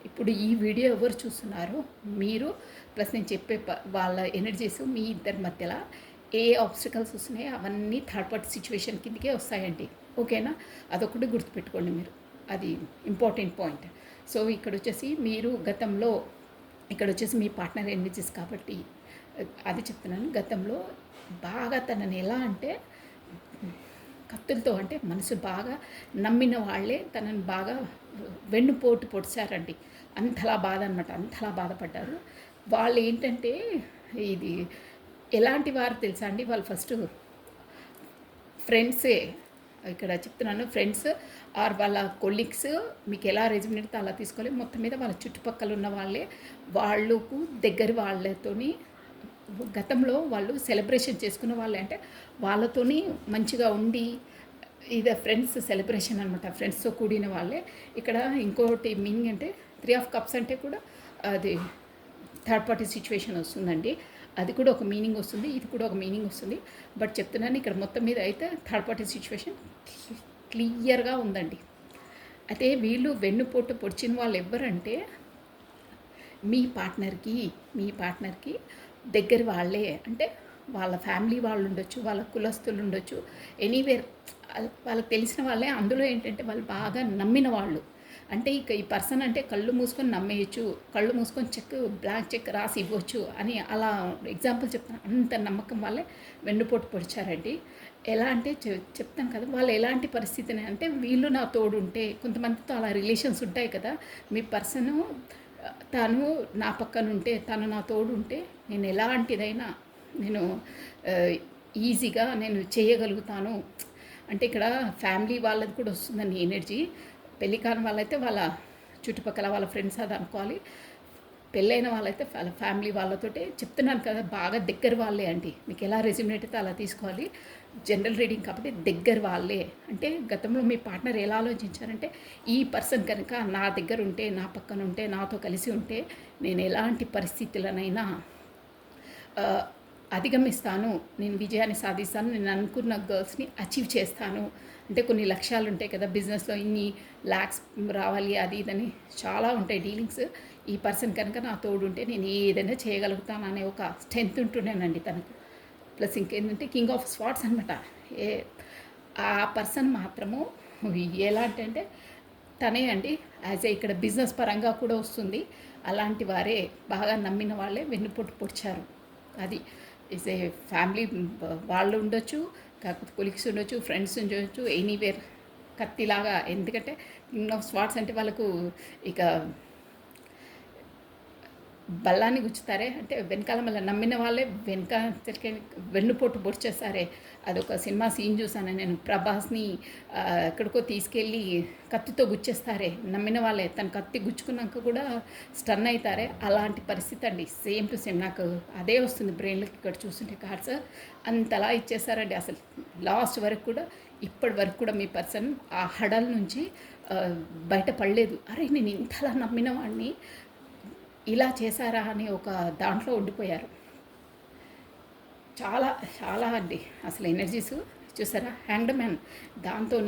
ఇప్పుడు ఈ వీడియో ఎవరు చూస్తున్నారో మీరు, ప్లస్ నేను చెప్పే వాళ్ళ ఎనర్జీస్ మీ ఇద్దరి మధ్యలో ఏ ఆబ్స్టికల్స్ వస్తున్నాయో అవన్నీ థర్డ్ పార్టీ సిచ్యువేషన్ కిందకే వస్తాయండి, ఓకేనా? అదొకటి గుర్తుపెట్టుకోండి మీరు, అది ఇంపార్టెంట్ పాయింట్. సో ఇక్కడ వచ్చేసి మీరు గతంలో, ఇక్కడ వచ్చేసి మీ పార్ట్నర్ ఎనర్జీస్ కాబట్టి అది చెప్తున్నాను. గతంలో బాగా తనని ఎలా అంటే కత్తులతో అంటే మనసు బాగా నమ్మిన వాళ్ళే తనని బాగా వెన్నుపోటు పొడిచారండి. అంతలా బాధ అనమాట. అంతలా బాధపడ్డారు. వాళ్ళు ఏంటంటే ఇది ఎలాంటి వారు తెలుసా అండి? వాళ్ళు ఫస్టు ఫ్రెండ్సే. ఇక్కడ చెప్తున్నాను ఫ్రెండ్స్ ఆర్ వాళ్ళ కొలీగ్స్ మీకు ఎలా రెజ్యుమినేట్ అలా తీసుకోవాలి. మొత్తం మీద వాళ్ళ చుట్టుపక్కల ఉన్న వాళ్ళే వాళ్ళకు దగ్గర వాళ్ళతోని గతంలో వాళ్ళు సెలబ్రేషన్ చేసుకున్న వాళ్ళే. అంటే వాళ్ళతోని మంచిగా ఉండి ఇది ఫ్రెండ్స్ సెలబ్రేషన్ అనమాట. ఫ్రెండ్స్తో కూడిన వాళ్ళే. ఇక్కడ ఇంకోటి మీనింగ్ అంటే 3 ఆఫ్ కప్స్ అంటే కూడా అది థర్డ్ పార్టీ సిచ్యువేషన్ వస్తుందండి. అది కూడా ఒక మీనింగ్ వస్తుంది, ఇది కూడా ఒక మీనింగ్ వస్తుంది. బట్ చెప్తున్నాను ఇక్కడ మొత్తం మీద అయితే థర్డ్ పార్టీ సిచ్యువేషన్ క్లియర్గా ఉందండి. అయితే వీళ్ళు వెన్నుపోటు పొడిచిన వాళ్ళు ఎవరంటే మీ పార్ట్నర్కి దగ్గర వాళ్ళే. అంటే వాళ్ళ ఫ్యామిలీ వాళ్ళు ఉండొచ్చు, వాళ్ళ కులస్తులు ఉండొచ్చు, ఎనీవేర్ వాళ్ళకి తెలిసిన వాళ్ళే. అందులో ఏంటంటే వాళ్ళు బాగా నమ్మిన వాళ్ళు. అంటే ఇక ఈ పర్సన్ అంటే కళ్ళు మూసుకొని నమ్మేయచ్చు, కళ్ళు మూసుకొని బ్లాంక్ చెక్ రాసి ఇవ్వచ్చు అని అలా ఎగ్జాంపుల్ చెప్తాను. అంత నమ్మకం వాళ్ళే వెన్నుపోటు పొడిచారండి. ఎలా అంటే చెప్తాను కదా, వాళ్ళు ఎలాంటి పరిస్థితిని అంటే వీళ్ళు నా తోడు ఉంటే, కొంతమందితో అలా రిలేషన్స్ ఉంటాయి కదా, మీ పర్సను తను నా పక్కన ఉంటే, తను నా తోడు ఉంటే నేను ఎలాంటిదైనా నేను ఈజీగా నేను చేయగలుగుతాను. అంటే ఇక్కడ ఫ్యామిలీ వాళ్ళది కూడా వస్తుందని ఎనర్జీ. పెళ్ళి కాని వాళ్ళైతే వాళ్ళ చుట్టుపక్కల వాళ్ళ ఫ్రెండ్స్ అది అనుకోవాలి. పెళ్ళైన వాళ్ళైతే వాళ్ళ ఫ్యామిలీ వాళ్ళతోటే చెప్తున్నాను కదా, బాగా దగ్గర వాళ్ళే అండి. మీకు ఎలా రెజ్యూమినేట్ అయితే అలా తీసుకోవాలి. జనరల్ రీడింగ్ కాబట్టి దగ్గర వాళ్ళే. అంటే గతంలో మీ పార్ట్నర్ ఎలా ఆలోచించారంటే ఈ పర్సన్ కనుక నా దగ్గర ఉంటే, నా పక్కన ఉంటే, నాతో కలిసి ఉంటే నేను ఎలాంటి పరిస్థితులనైనా అధిగమిస్తాను, నేను విజయాన్ని సాధిస్తాను, నేను అనుకున్న గోల్స్ని అచీవ్ చేస్తాను. అంటే కొన్ని లక్ష్యాలు ఉంటాయి కదా, బిజినెస్లో ఇన్ని ల్యాక్స్ రావాలి అది ఇదని చాలా ఉంటాయి డీలింగ్స్. ఈ పర్సన్ కనుక నా తోడు ఉంటే నేను ఏదైనా చేయగలుగుతాను అనే ఒక స్ట్రెంత్ ఉంటుండేనండి తనకు. ప్లస్ ఇంకేంటంటే కింగ్ ఆఫ్ స్వాట్స్ అనమాట. ఆ పర్సన్ మాత్రము ఎలాంటి అంటే తనే అండి యాజ్ ఏ ఇక్కడ బిజినెస్ పరంగా కూడా వస్తుంది. అలాంటి వారే బాగా నమ్మిన వాళ్ళే వెన్నుపోటు పొడిచారు. అది ఈజ్ ఏ ఫ్యామిలీ వాళ్ళు ఉండొచ్చు, కాకపోతే కొలీగ్స్ ఉండొచ్చు, ఫ్రెండ్స్ ఉండొచ్చు, ఎనీవేర్ కత్తిలాగా. ఎందుకంటే కింగ్ ఆఫ్ స్వాట్స్ అంటే వాళ్ళకు ఇక బల్లాన్ని గుచ్చుతారే, అంటే వెనకాల మళ్ళీ నమ్మిన వాళ్ళే వెనక వెన్నుపోటు పొడిచేస్తారే. అదొక సినిమా సీన్ చూసాను నేను. ప్రభాస్ని ఎక్కడికో తీసుకెళ్ళి కత్తితో గుచ్చేస్తారే, నమ్మిన వాళ్ళే. తన కత్తి గుచ్చుకున్నాక కూడా స్టన్ అవుతారే. అలాంటి పరిస్థితి అండి. సేమ్ టు సేమ్ నాకు అదే వస్తుంది బ్రెయిన్లోకి ఇక్కడ చూస్తుంటే కార్డ్స్. అంతలా ఇచ్చేస్తారండి. అసలు లాస్ట్ వరకు కూడా, ఇప్పటి వరకు కూడా మీ పర్సన్ ఆ హడల్ నుంచి బయటపడలేదు. అరే నేను ఇంతలా నమ్మిన వాడిని ఇలా చేశారా అని ఒక దాంట్లో ఉండిపోయారు. చాలా చాలా అండి అసలు ఎనర్జీస్ చూసారా. హ్యాంగ్డ్ మ్యాన్ దాంతో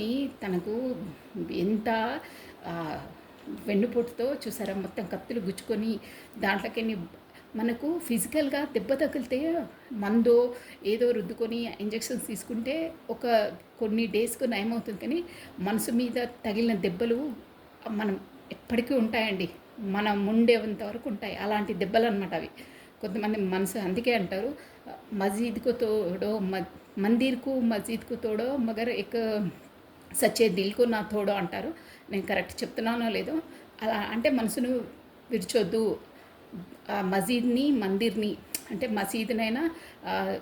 తనకు ఎంత వెన్నుపోటుతో చూసారా, మొత్తం కత్తులు గుచ్చుకొని దాంట్లోకి మనకు ఫిజికల్గా దెబ్బ తగిలితే మందో ఏదో రుద్దుకొని ఇంజెక్షన్స్ తీసుకుంటే ఒక కొన్ని డేస్కు నయమవుతుంది. కానీ మనసు మీద తగిలిన దెబ్బలు మనం ఎప్పటికీ ఉంటాయండి, మనం ఉండేంత వరకు ఉంటాయి. అలాంటి దెబ్బలు అనమాట అవి. కొంతమంది మనసు అందుకే అంటారు మస్జిద్కు తోడో మందిర్కు మస్జిద్కు తోడో మగర్ ఎక్ సచ్చే దిల్కు నా తోడో అంటారు. నేను కరెక్ట్ చెప్తున్నానో లేదో. అలా అంటే మనసును విడిచొద్దు. మసీద్ని మందిర్ని అంటే మసీదునైనా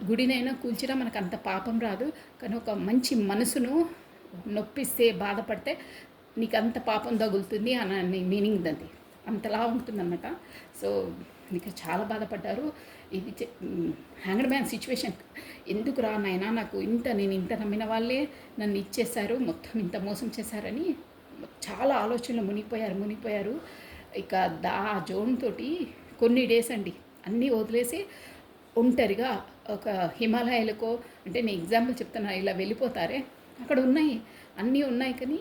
గుడినైనా కూల్చినా మనకు అంత పాపం రాదు. కానీ ఒక మంచి మనసును నొప్పిస్తే బాధపడితే నీకు అంత పాపం తగులుతుంది అని మీనింగ్ అది. అంతలా ఉంటుందన్నమాట. సో నీకు చాలా బాధపడ్డారు. ఇది హ్యాంగ్డ్ మ్యాన్ సిచ్యువేషన్. ఎందుకు రా నాయనా, నాకు నేను ఇంత నమ్మిన వాళ్ళే నన్ను ఇచ్చేశారు, మొత్తం ఇంత మోసం చేశారని చాలా ఆలోచనలు మునిగిపోయారు. ఇక ఆ జోన్ తోటి కొన్ని డేస్ అండి అన్నీ వదిలేసి ఒంటరిగా ఒక హిమాలయాలకో, అంటే నేను ఎగ్జాంపుల్ చెప్తున్నా, ఇలా వెళ్ళిపోతారే. అక్కడ ఉన్నాయి, అన్నీ ఉన్నాయి, కానీ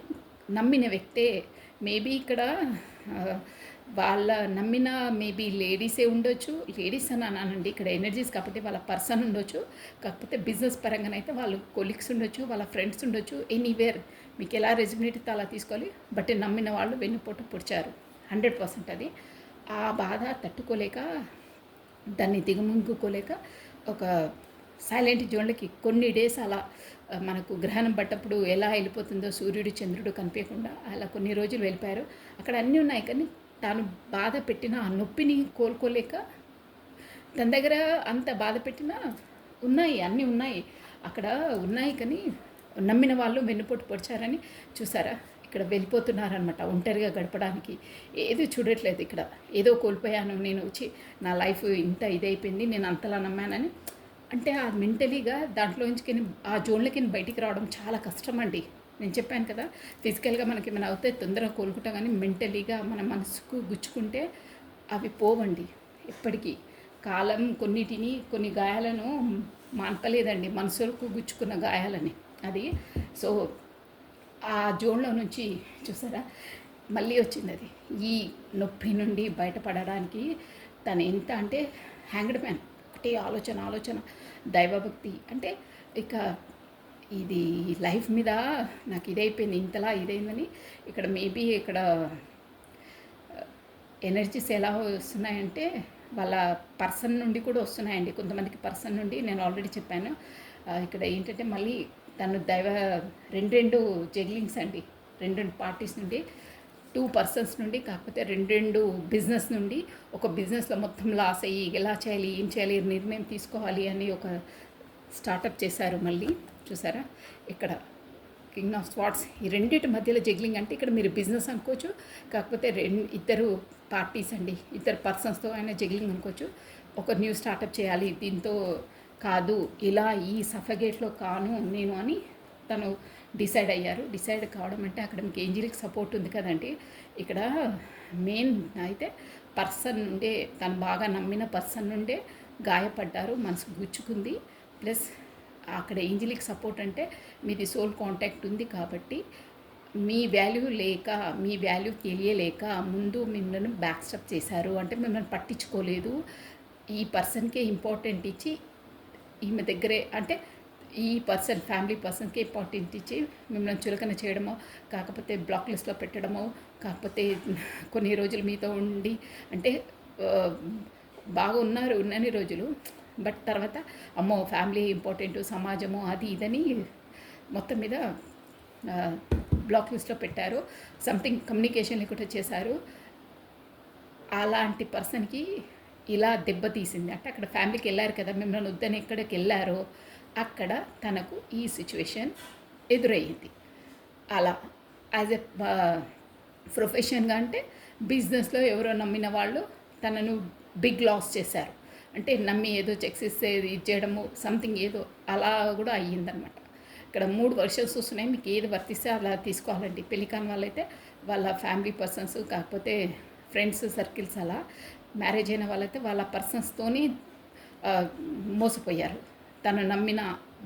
నమ్మిన వ్యక్తే. మేబీ ఇక్కడ వాళ్ళ నమ్మిన మేబీ లేడీసే ఉండొచ్చు. లేడీస్ అని అనానండి ఇక్కడ ఎనర్జీస్, కాకపోతే వాళ్ళ పర్సన్ ఉండొచ్చు. కాకపోతే బిజినెస్ పరంగానైతే వాళ్ళు కొలీగ్స్ ఉండొచ్చు, వాళ్ళ ఫ్రెండ్స్ ఉండొచ్చు, ఎనీవేర్ మీకు ఎలా రెజ్యుమినేట్ అయితే అలా తీసుకోవాలి. బట్ నమ్మిన వాళ్ళు వెన్నుపోటు పొడిచారు 100%. అది ఆ బాధ తట్టుకోలేక, దాన్ని దిగముంగుకోలేక ఒక సైలెంట్ జోన్లకి కొన్ని డేస్ అలా మనకు గ్రహణం పట్టప్పుడు ఎలా వెళ్ళిపోతుందో సూర్యుడు చంద్రుడు కనిపించకుండా అలా కొన్ని రోజులు వెళ్ళిపోయారు. అక్కడ అన్నీ ఉన్నాయి కానీ తాను బాధ పెట్టిన ఆ నొప్పిని కోలుకోలేక తన దగ్గర అంత బాధ పెట్టినా ఉన్నాయి, అన్నీ ఉన్నాయి అక్కడ ఉన్నాయి. కానీ నమ్మిన వాళ్ళు వెన్నుపోటు పొడిచారని చూసారా ఇక్కడ వెళ్ళిపోతున్నారనమాట. ఒంటరిగా గడపడానికి ఏది చూడట్లేదు. ఇక్కడ ఏదో కోల్పోయాను నేను, వచ్చి నా లైఫ్ ఇంత ఇదైపోయింది, నేను అంతలా నమ్మానని. అంటే ఆ మెంటలీగా దాంట్లోంచి ఆ జోన్లకి బయటికి రావడం చాలా కష్టం అండి. నేను చెప్పాను కదా, ఫిజికల్గా మనకి ఏమైనా అవుతే తొందరగా కోలుకుంటాం, కానీ మెంటలీగా మన మనసుకు గుచ్చుకుంటే అవి పోవండి ఎప్పటికీ. కాలం కొన్ని గాయాలను మాన్పలేదండి, మనసులకు గుచ్చుకున్న గాయాలని అది. సో ఆ జోన్లో నుంచి చూసారా మళ్ళీ వచ్చింది అది. ఈ నొప్పి నుండి బయటపడడానికి తను ఎంత అంటే హ్యాంగ్డ్ మ్యాన్, ఒకటే ఆలోచన దైవభక్తి. అంటే ఇక ఇది లైఫ్ మీద నాకు ఇదైపోయింది, ఇంతలా ఇదైందని. ఇక్కడ మేబీ ఇక్కడ ఎనర్జీస్ ఎలా వస్తున్నాయంటే వాళ్ళ పర్సన్ నుండి కూడా వస్తున్నాయండి. కొంతమందికి పర్సన్ నుండి నేను ఆల్రెడీ చెప్పాను. ఇక్కడ ఏంటంటే మళ్ళీ తను రెండు జగ్లింగ్స్ అండి, రెండు పార్టీస్ నుండి, 2 పర్సన్స్ నుండి, కాకపోతే రెండు బిజినెస్ నుండి. ఒక బిజినెస్లో మొత్తం లాస్ అయ్యి ఎలా చేయాలి, ఏం చేయాలి, నిర్ణయం తీసుకోవాలి అని ఒక స్టార్టప్ చేశారు. మళ్ళీ చూసారా ఇక్కడ కింగ్ ఆఫ్ స్వార్డ్స్, ఈ రెండింటి మధ్యలో జగ్లింగ్. అంటే ఇక్కడ మీరు బిజినెస్ అనుకోవచ్చు, కాకపోతే ఇద్దరు పార్టీస్ అండి, ఇద్దరు పర్సన్స్తో అయినా జగ్లింగ్ అనుకోవచ్చు. ఒక న్యూ స్టార్టప్ చేయాలి, దీంతో కాదు, ఇలా ఈ సఫగేట్లో కాను నేను అని తను డిసైడ్ అయ్యారు. డిసైడ్ కావడం అంటే అక్కడ మీకు ఏంజిలిక్ సపోర్ట్ ఉంది కదండి. ఇక్కడ మెయిన్ అయితే పర్సన్ నుండే, తను బాగా నమ్మిన పర్సన్ నుండే గాయపడ్డారు, మనసు గుచ్చుకుంది. ప్లస్ అక్కడ ఏంజిలిక్ సపోర్ట్ అంటే మీది సోల్ కాంటాక్ట్ ఉంది కాబట్టి మీ వాల్యూ లేక, మీ వాల్యూ తెలియలేక ముందు మిమ్మల్ని బ్యాక్ స్టెప్ చేశారు. అంటే మిమ్మల్ని పట్టించుకోలేదు, ఈ పర్సన్కే ఇంపార్టెంట్ ఇచ్చి ఈమె దగ్గరే, అంటే ఈ పర్సన్ ఫ్యామిలీ పర్సన్కి ఇంపార్టెంట్ ఇచ్చి మిమ్మల్ని చులకన చేయడమో, కాకపోతే బ్లాక్ లిస్ట్లో పెట్టడమో, కాకపోతే కొన్ని రోజులు మీతో ఉండి అంటే బాగా ఉన్నన్ని రోజులు, బట్ తర్వాత అమ్మో ఫ్యామిలీ ఇంపార్టెంట్, సమాజము అది ఇదని మొత్తం మీద బ్లాక్ లిస్ట్లో పెట్టారు. సంథింగ్ కమ్యూనికేషన్ లేకుండా చేశారు. అలాంటి పర్సన్కి ఇలా దెబ్బతీసింది. అంటే అక్కడ ఫ్యామిలీకి వెళ్ళారు కదా, మిమ్మల్ని వద్దని ఎక్కడికి వెళ్ళారో అక్కడ తనకు ఈ సిచ్యువేషన్ ఎదురయ్యింది. అలా యాజ్ ఎ ప్రొఫెషన్గా అంటే బిజినెస్లో ఎవరో నమ్మిన వాళ్ళు తనను బిగ్ లాస్ చేశారు. అంటే నమ్మి ఏదో చెక్స్ ఇస్తే ఇది చేయడము సంథింగ్ ఏదో అలా కూడా అయ్యిందనమాట. ఇక్కడ 3 వర్షన్స్ వస్తున్నాయి, మీకు ఏది వర్తిస్తే అలా తీసుకోవాలండి. పెళ్లి కాని వాళ్ళైతే వాళ్ళ ఫ్యామిలీ పర్సన్స్, కాకపోతే ఫ్రెండ్స్ సర్కిల్స్, అలా మ్యారేజ్ అయిన వాళ్ళైతే వాళ్ళ పర్సన్స్తోని మోసపోయారు. తను నమ్మిన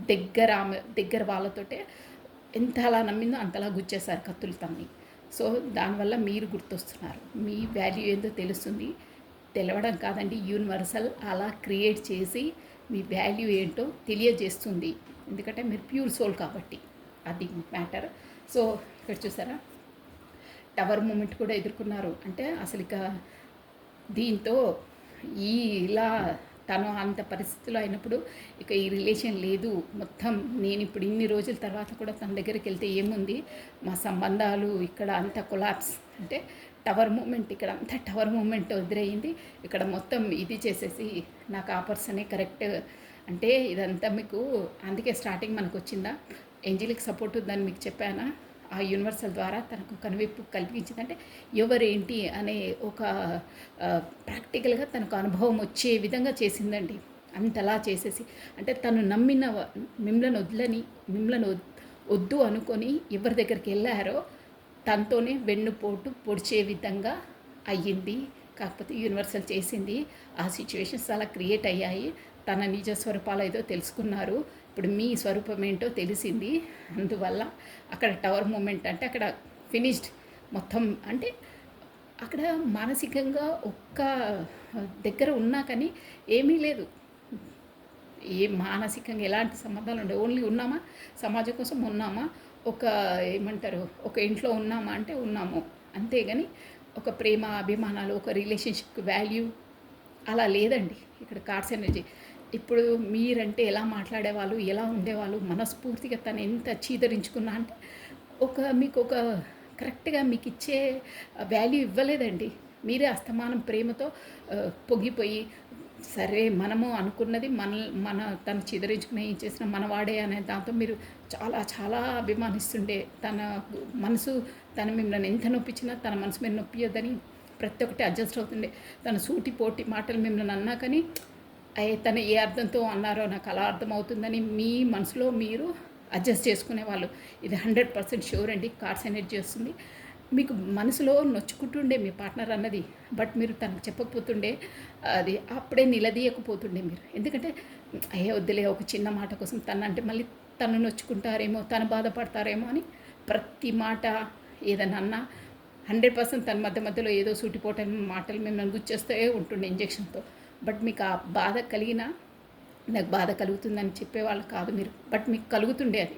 దగ్గర వాళ్ళతోటే ఎంత అలా నమ్మిందో అంతలా గుచ్చేశారు కత్తులు తమ్మి. సో దానివల్ల మీరు గుర్తొస్తున్నారు, మీ వాల్యూ ఏందో తెలుస్తుంది. తెలవడం కాదండి, యూనివర్సల్ అలా క్రియేట్ చేసి మీ వాల్యూ ఏంటో తెలియజేస్తుంది. ఎందుకంటే మీరు ప్యూర్ సోల్ కాబట్టి, అది మ్యాటర్. సో ఇక్కడ చూసారా టవర్ మూమెంట్ కూడా ఎదుర్కొన్నారు. అంటే అసలు ఇక దీంతో ఇలా తను అంత పరిస్థితిలో అయినప్పుడు ఇక ఈ రిలేషన్ లేదు, మొత్తం నేను ఇప్పుడు ఇన్ని రోజుల తర్వాత కూడా తన దగ్గరికి వెళ్తే ఏముంది, మా సంబంధాలు ఇక్కడ అంతా కొలాప్స్. అంటే టవర్ మూమెంట్, ఇక్కడ అంతా టవర్ మూమెంట్ ఎదురయ్యింది. ఇక్కడ మొత్తం ఇది చేసేసి నాకు ఆ పర్సనే కరెక్ట్. అంటే ఇదంతా మీకు అందుకే స్టార్టింగ్ మనకు వచ్చిందా ఏంజిలిక్ సపోర్ట్ ఉందని మీకు చెప్పానా, ఆ యూనివర్సల్ ద్వారా తనకు కనువిప్పు కల్పించిందంటే ఎవరేంటి అనే ఒక ప్రాక్టికల్గా తనకు అనుభవం వచ్చే విధంగా చేసిందండి. అంతలా చేసేసి, అంటే తను నమ్మిన మిమ్మల్ని వద్దు అనుకొని ఎవరి దగ్గరికి వెళ్ళారో తనతోనే వెన్నుపోటు పొడిచే విధంగా అయ్యింది. కాకపోతే యూనివర్సల్ చేసింది, ఆ సిచ్యువేషన్స్ అలా క్రియేట్ అయ్యాయి. తన నిజ స్వరూపాలు ఏదో తెలుసుకున్నారు, ఇప్పుడు మీ స్వరూపం ఏంటో తెలిసింది. అందువల్ల అక్కడ టవర్ మూమెంట్ అంటే అక్కడ ఫినిష్డ్ మొత్తం. అంటే అక్కడ మానసికంగా ఒక్క దగ్గర ఉన్నా కానీ ఏమీ లేదు, ఏ మానసికంగా ఎలాంటి సంబంధాలు ఉండవు. ఓన్లీ ఉన్నామా, సమాజం కోసం ఉన్నామా, ఒక ఏమంటారు ఒక ఇంట్లో ఉన్నామా అంటే ఉన్నాము, అంతేగాని ఒక ప్రేమ అభిమానాలు, ఒక రిలేషన్షిప్ వాల్యూ అలా లేదండి. ఇక్కడ కార్డ్స్ ఎనర్జీ ఇప్పుడు మీరంటే ఎలా మాట్లాడేవాళ్ళు, ఎలా ఉండేవాళ్ళు, మనస్ఫూర్తిగా తను ఎంత చీదరించుకున్నా అంటే మీకు ఒక కరెక్ట్‌గా మీకిచ్చే వాల్యూ ఇవ్వలేదండి. మీరే అస్తమానం ప్రేమతో పొంగిపోయి, సరే మనము అనుకున్నది మన తను చిదరించుకుని ఏం చేసినా మనవాడే అనే దాంతో మీరు చాలా చాలా అభిమానిస్తుండే. తన మనసు తను మిమ్మల్ని ఎంత నొప్పించినా తన మనసు మీరు నొప్పియొద్దని ప్రతి ఒక్కటి అడ్జస్ట్ అవుతుండే. తన సూటిపోటి మాటలు మిమ్మల్ని అన్నా కానీ తను ఏ అర్థంతో అన్నారో నాకు అలా అర్థమవుతుందని మీ మనసులో మీరు అడ్జస్ట్ చేసుకునేవాళ్ళు. ఇది 100% ష్యూర్ అండి. కార్డ్స్ ఎనర్జీ వస్తుంది. మీకు మనసులో నొచ్చుకుంటుండే మీ పార్ట్నర్ అన్నది. బట్ మీరు తనకు చెప్పకపోతుండే. అది అప్పుడే నిలదీయకపోతుండే మీరు. ఎందుకంటే వద్దులే ఒక చిన్న మాట కోసం తనంటే మళ్ళీ తను నొచ్చుకుంటారేమో, తను బాధపడతారేమో అని ప్రతి మాట ఏదన్నా అన్నా 100% తన మధ్య మధ్యలో ఏదో సూటిపోట మాటలు మిమ్మల్ని గుచ్చేస్తే ఉంటుండే ఇంజెక్షన్తో. బట్ మీకు ఆ బాధ కలిగినా నాకు బాధ కలుగుతుందని చెప్పేవాళ్ళు కాదు మీరు. బట్ మీకు కలుగుతుండే అది.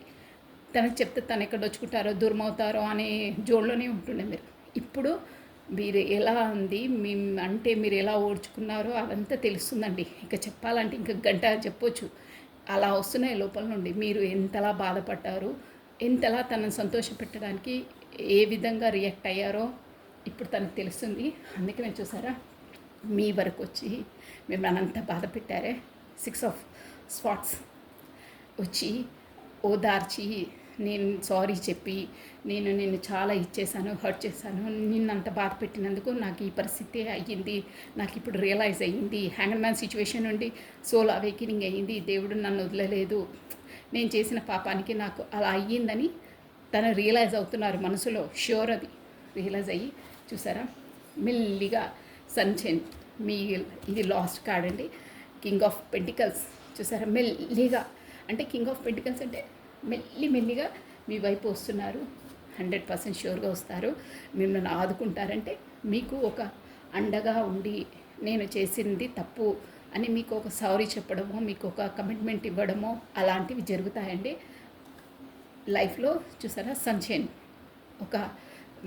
తనకు చెప్తే తను ఎక్కడ వచ్చుకుంటారో దూరం అవుతారో అనే జోన్లోనే ఉంటుండే మీరు. ఇప్పుడు మీరు ఎలా ఉంది అంటే మీరు ఎలా ఓడ్చుకున్నారో అదంతా తెలుస్తుందండి. ఇంకా చెప్పాలంటే ఇంకా గంట చెప్పొచ్చు. అలా వస్తున్నాయి లోపల నుండి. మీరు ఎంతలా బాధపడ్డారు, ఎంతలా తనను సంతోషపెట్టడానికి ఏ విధంగా రియాక్ట్ అయ్యారో ఇప్పుడు తనకు తెలుస్తుంది. అందుకే నేను చూసారా మీ వరకు వచ్చి మిమ్మల్ని అంతా బాధ పెట్టారే 6 ఆఫ్ స్పాట్స్ వచ్చి ఓదార్చి నేను సారీ చెప్పి నిన్ను చాలా ఇచ్చేసాను, హర్ట్ చేశాను, నిన్నంత బాధ పెట్టినందుకు నాకు ఈ పరిస్థితి అయ్యింది, నాకు ఇప్పుడు రియలైజ్ అయ్యింది, హ్యాంగర్ మ్యాన్ సిచ్యువేషన్ నుండి సోల్ అవేకినింగ్ అయ్యింది, దేవుడు నన్ను వదలలేదు, నేను చేసిన పాపానికి నాకు అలా అయ్యిందని తను రియలైజ్ అవుతున్నారు మనసులో. ష్యూర్ అది రియలైజ్ అయ్యి చూసారా మెల్లిగా సన్షైన్ మీ ఇది లాస్ట్ కార్డ్ అండి. కింగ్ ఆఫ్ పెంటికల్స్ చూసారా మెల్లిగా. అంటే కింగ్ ఆఫ్ పెంటికల్స్ అంటే మెల్లిగా మీ వైపు వస్తున్నారు. 100% ష్యూర్గా వస్తారు. మిమ్మల్ని ఆదుకుంటారంటే మీకు ఒక అండగా ఉండి నేను చేసింది తప్పు అని మీకు ఒక సారీ చెప్పడమో, మీకు ఒక కమిట్మెంట్ ఇవ్వడమో అలాంటివి జరుగుతాయండి లైఫ్లో. చూసారా సన్షైన్ ఒక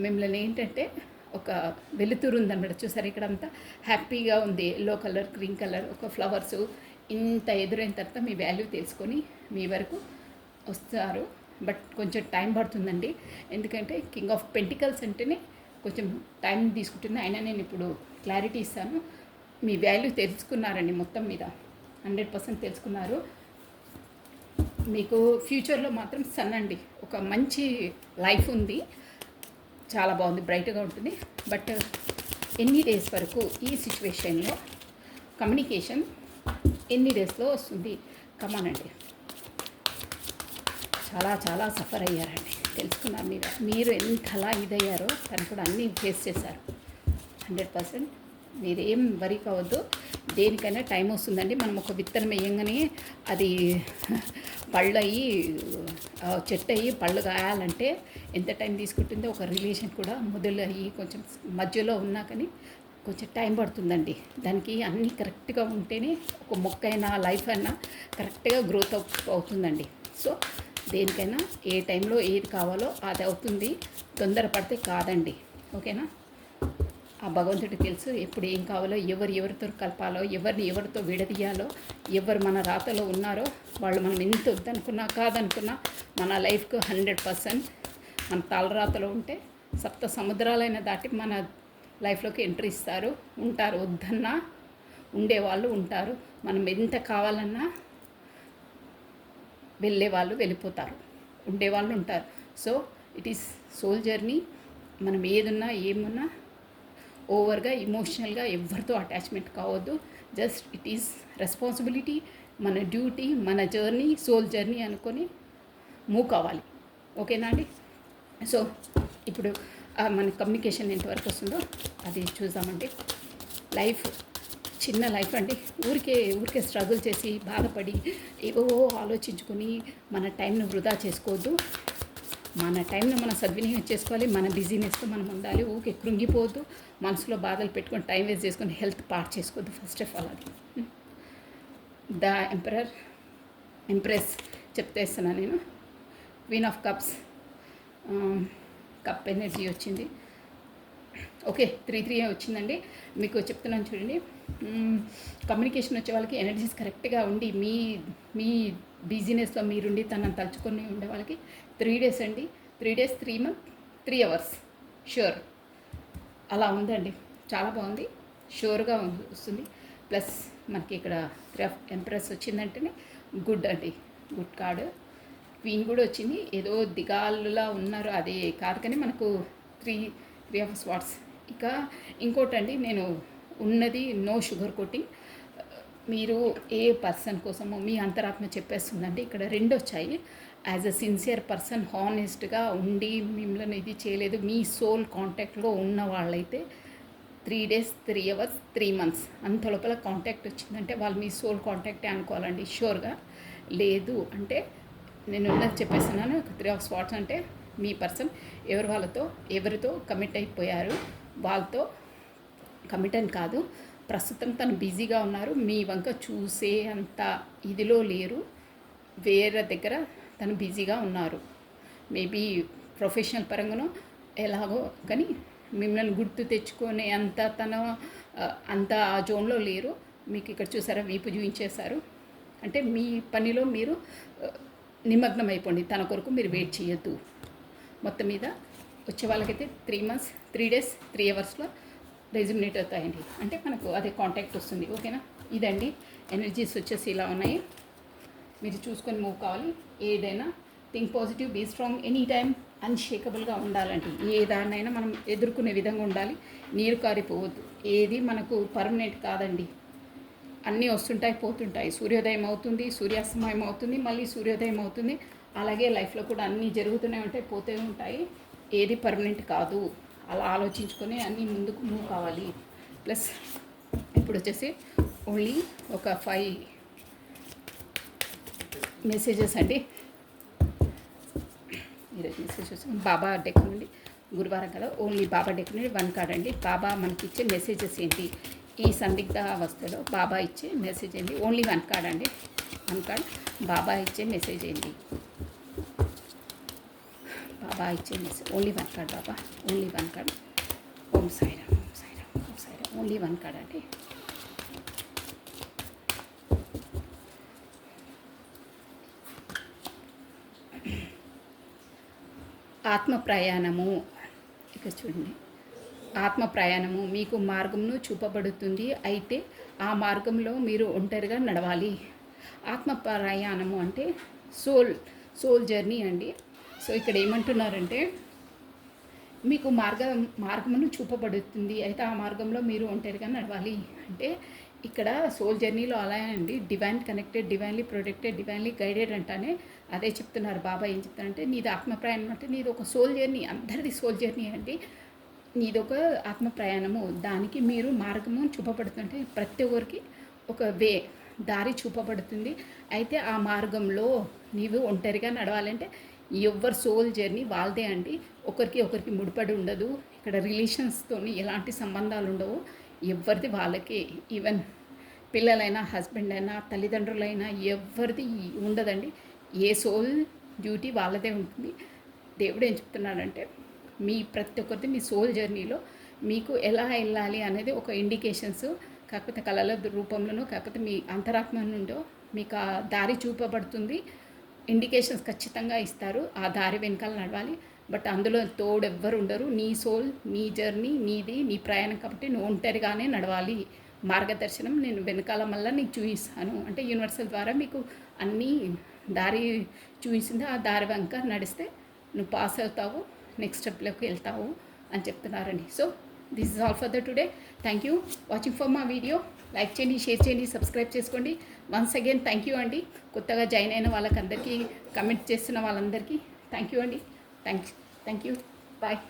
మిమ్మల్ని ఏంటంటే ఒక వెలుతురు ఉందన్నమాట. చూసారు ఇక్కడంతా హ్యాపీగా ఉంది. ఎల్లో కలర్, గ్రీన్ కలర్, ఒక ఫ్లవర్స్ ఇంత ఎదురైన తర్వాత మీ వాల్యూ తెలుసుకొని మీ వరకు వస్తారు. బట్ కొంచెం టైం పడుతుందండి. ఎందుకంటే కింగ్ ఆఫ్ పెంటికల్స్ అంటేనే కొంచెం టైం తీసుకుంటుంది. అయినా నేను ఇప్పుడు క్లారిటీ ఇస్తాను. మీ వాల్యూ తెలుసుకున్నారండి మొత్తం మీద 100% తెలుసుకున్నారు. మీకు ఫ్యూచర్లో మాత్రం సన్ అండి ఒక మంచి లైఫ్ ఉంది. చాలా బాగుంది, బ్రైట్గా ఉంటుంది. బట్ ఎన్ని డేస్ వరకు ఈ సిచ్యువేషన్లో కమ్యూనికేషన్ ఎన్ని డేస్లో వస్తుంది కమానండి. చాలా చాలా సఫర్ అయ్యారండి. తెలుసుకున్నారు మీరు ఎంతలా ఇదయ్యారో తను కూడా అన్నీ ఫేస్ చేశారు. 100% మీరేం వరి కావద్దు. దేనికైనా టైం వస్తుందండి. మనం ఒక విత్తనం వేయంగానే అది పళ్ళు అయ్యి చెట్టు అయ్యి పళ్ళు కాయాలంటే ఎంత టైం తీసుకుంటుందో ఒక రిలేషన్ కూడా మొదలు అయ్యి కొంచెం మధ్యలో ఉన్నా కానీ కొంచెం టైం పడుతుందండి. దానికి అన్నీ కరెక్ట్గా ఉంటేనే ఒక మొక్క అయినా లైఫ్ అయినా కరెక్ట్గా గ్రోత్ అవుతుందండి. సో దేనికైనా ఏ టైంలో ఏది కావాలో అది అవుతుంది. తొందరపడితే కాదండి. ఓకేనా? ఆ భగవంతుడికి తెలుసు ఎప్పుడు ఏం కావాలో, ఎవరితో కలపాలో, ఎవరితో విడదీయాలో, ఎవరు మన రాతలో ఉన్నారో వాళ్ళు మనం ఎంత వద్దనుకున్నా కాదనుకున్నా మన లైఫ్కు 100% మన తలరాతలో ఉంటే సప్త సముద్రాలైన దాటి మన లైఫ్లోకి ఎంట్రీ ఇస్తారు. ఉంటారు, వద్దన్నా ఉండేవాళ్ళు ఉంటారు. మనం ఎంత కావాలన్నా వెళ్ళేవాళ్ళు వెళ్ళిపోతారు, ఉండేవాళ్ళు ఉంటారు. So it is soul journey. మనం ఏదున్నా ఏమున్నా ఓవర్గా ఇమోషనల్గా ఎవరితో అటాచ్మెంట్ కావద్దు. జస్ట్ ఇట్ ఈస్ రెస్పాన్సిబిలిటీ, మన డ్యూటీ, మన జర్నీ, సోల్ జర్నీ అనుకొని మూవ్ కావాలి. ఓకేనా అండి? సో ఇప్పుడు మన కమ్యూనికేషన్ ఎంతవరకు వస్తుందో అది చూద్దామండి. లైఫ్ చిన్న లైఫ్ అండి. ఊరికే స్ట్రగుల్ చేసి బాధపడి ఏవో ఆలోచించుకొని మన టైంను వృధా చేసుకోవద్దు. మన టైంను మనం సద్వినియోగం చేసుకోవాలి. మన బిజీనెస్తో మనం ఉండాలి. ఊరికే కృంగిపోవద్దు. మనసులో బాధలు పెట్టుకొని టైం వేస్ట్ చేసుకొని హెల్త్ పార్ట్ చేసుకోవద్దు. ఫస్ట్ ఆఫ్ ఆల్ అది ద ఎంప్రెస్ చెప్తేస్తున్నాను నేను. Queen of cups, cup energy వచ్చింది. ఓకే 3 వచ్చిందండి. మీకు చెప్తున్నాను చూడండి. కమ్యూనికేషన్ వచ్చే వాళ్ళకి ఎనర్జీస్ కరెక్ట్గా ఉండి మీ మీ బిజినెస్లో మీరుండి తనని తలుచుకొని ఉండే వాళ్ళకి 3 డేస్ అండి. 3 డేస్ 3 మంత్ 3 అవర్స్ ష్యూర్ అలా ఉందండి. చాలా బాగుంది, షూర్గా వస్తుంది. ప్లస్ మనకి ఇక్కడ 3 ఆఫ్ ఎంప్రెస్ వచ్చిందంటేనే గుడ్ అండి, గుడ్ కార్డు. క్వీన్ కూడా వచ్చింది. ఏదో దిగాలులా ఉన్నారు అదే కాదు, కానీ మనకు 3 ఆఫ్ స్వాట్స్. ఇక ఇంకోటండి, నేను ఉన్నది నో షుగర్ కోటింగ్. మీరు ఏ పర్సన్ కోసమో మీ అంతరాత్మ చెప్పేస్తుందండి. ఇక్కడ 2 వచ్చాయి. యాజ్ అ సిన్సియర్ పర్సన్ హానెస్ట్గా ఉండి మిమ్మల్ని ఇది చేయలేదు, మీ సోల్ కాంటాక్ట్లో ఉన్న వాళ్ళైతే 3 డేస్ 3 అవర్స్ 3 మంత్స్ అంత లోపల కాంటాక్ట్ వచ్చిందంటే వాళ్ళు మీ సోల్ కాంటాక్టే అనుకోవాలండి షూర్గా. లేదు అంటే నేను ఉన్నది చెప్పేస్తున్నాను. 3 ఆఫ్ స్వాట్స్ అంటే మీ పర్సన్ ఎవరితో కమిట్ అయిపోయారు, వాళ్ళతో కమిట్ అని కాదు, ప్రస్తుతం తను బిజీగా ఉన్నారు, మీ వంక చూసే అంత ఇదిలో లేరు, వేరే దగ్గర తను బిజీగా ఉన్నారు. మేబీ ప్రొఫెషనల్ పరంగానో ఎలాగో, కానీ మిమ్మల్ని గుర్తు తెచ్చుకునే అంత అంత ఆ జోన్లో లేరు. మీకు ఇక్కడ చూసారా వీపు చూపించేశారు. అంటే మీ పనిలో మీరు నిమగ్నం అయిపోండి, తన కొరకు మీరు వెయిట్ చేయొద్దు. మొత్తం మీద వచ్చే వాళ్ళకైతే 3 మంత్స్ 3 డేస్ 3 అవర్స్లో రెజ్యూమినేట్ అవుతాయండి. అంటే మనకు అదే కాంటాక్ట్ వస్తుంది. ఓకేనా? ఇదండి ఎనర్జీస్ వచ్చేసి ఇలా ఉన్నాయి. మీరు చూసుకొని మూవ్ కావాలి. ఏదైనా think positive, be strong, any time అన్షేకబుల్గా ఉండాలండి. ఏ దాన్నైనా మనం ఎదుర్కొనే విధంగా ఉండాలి. నీరు కారిపోవద్దు. ఏది మనకు పర్మనెంట్ కాదండి, అన్నీ వస్తుంటాయి పోతుంటాయి. సూర్యోదయం అవుతుంది, సూర్యాస్తమయం అవుతుంది, మళ్ళీ సూర్యోదయం అవుతుంది. అలాగే లైఫ్లో కూడా అన్నీ జరుగుతూనే ఉంటాయి, పోతూ ఉంటాయి. ఏది పర్మనెంట్ కాదు. అలా ఆలోచించుకొని అన్నీ ముందుకు మూవ్ కావాలి. ప్లస్ ఇప్పుడు వచ్చేసి ఓన్లీ ఒక 5 మెసేజెస్ అండి. ఈరోజు మెసేజెస్ బాబా డెక్ నుండి, గురువారం కదా, ఓన్లీ బాబా డెక్ నుండి 1 కార్డ్ అండి. బాబా మనకి ఇచ్చే మెసేజెస్ ఏంటి, ఈ సందిగ్ధ అవస్థలో బాబా ఇచ్చే మెసేజ్ ఏంటి? ఓన్లీ 1 కార్డ్ అండి. 1 కార్డ్ బాబా ఇచ్చే మెసేజ్ ఏంటి? బాబా ఇచ్చే మెసేజ్ ఓన్లీ 1 కార్డ్. బాబా ఓన్లీ 1 కార్డ్. ఓం సాయిరామ్, ఓం సాయిరామ్, ఓం సాయిరామ్. ఓన్లీ 1 కార్డ్ అండి. ఆత్మ ప్రయాణము. ఇక్కడ చూడండి, ఆత్మ ప్రయాణము మీకు మార్గంను చూపబడుతుంది. అయితే ఆ మార్గంలో మీరు ఒంటరిగా నడవాలి. ఆత్మ ప్రయాణము అంటే సోల్ జర్నీ అండి. సో ఇక్కడ ఏమంటున్నారంటే మీకు మార్గమును చూపబడుతుంది, అయితే ఆ మార్గంలో మీరు ఒంటరిగా నడవాలి. అంటే ఇక్కడ సోల్ జర్నీలో అలా అండి, divine connected, divinely protected, divinely guided అంటానే అదే చెప్తున్నారు బాబా. ఏం చెప్తారంటే నీది ఆత్మ ప్రయాణం అంటే నీది ఒక సోల్ జర్నీ, అందరిది సోల్ జర్నీ అండి. నీదొక ఆత్మ ప్రయాణము, దానికి మీరు మార్గము చూపబడుతుంటే ప్రతి ఒక్కరికి ఒక దారి చూపబడుతుంది. అయితే ఆ మార్గంలో నీవు ఒంటరిగా నడవాలంటే ఎవరి సోల్ జర్నీ వాళ్ళదే అండి. ఒకరికి ముడిపడి ఉండదు. ఇక్కడ రిలేషన్స్తో ఎలాంటి సంబంధాలు ఉండవు, ఎవరిది వాళ్ళకే. ఈవెన్ పిల్లలైనా, హస్బెండ్ అయినా, తల్లిదండ్రులైనా ఎవరిది ఉండదండి. ఏ సోల్ డ్యూటీ వాళ్ళదే ఉంటుంది. దేవుడు ఏం చెప్తున్నాడంటే మీ ప్రతి ఒక్కరిది మీ సోల్ జర్నీలో మీకు ఎలా వెళ్ళాలి అనేది ఒక ఇండికేషన్స్, కాకపోతే కళల రూపంలోనో కాకపోతే మీ అంతరాత్మ నుండో మీకు ఆ దారి చూపబడుతుంది. ఇండికేషన్స్ ఖచ్చితంగా ఇస్తారు. ఆ దారి వెనకాల నడవాలి. బట్ అందులో ఎవ్వరు ఉండరు. నీ సోల్, నీ జర్నీ నీది, నీ ప్రయాణం, కాబట్టి నువ్వు ఒంటరిగానే నడవాలి. మార్గదర్శనం నేను వెనకాల మళ్ళీ నీకు చూపిస్తాను అంటే యూనివర్సల్ ద్వారా మీకు అన్నీ దారి చూపించింది. ఆ దారి వెనక నడిస్తే నువ్వు పాస్ అవుతావు, నెక్స్ట్ స్టెప్లోకి వెళ్తావు అని చెప్తున్నారండి. So this is all for the today. Thank you watching for my video. Like చేయండి, షేర్ చేయండి, సబ్స్క్రైబ్ చేసుకోండి. వన్స్ అగైన్ థ్యాంక్ యూ అండి. కొత్తగా జాయిన్ అయిన వాళ్ళకందరికీ, కమెంట్ చేస్తున్న వాళ్ళందరికీ థ్యాంక్ యూ అండి. Thank you. బాయ్.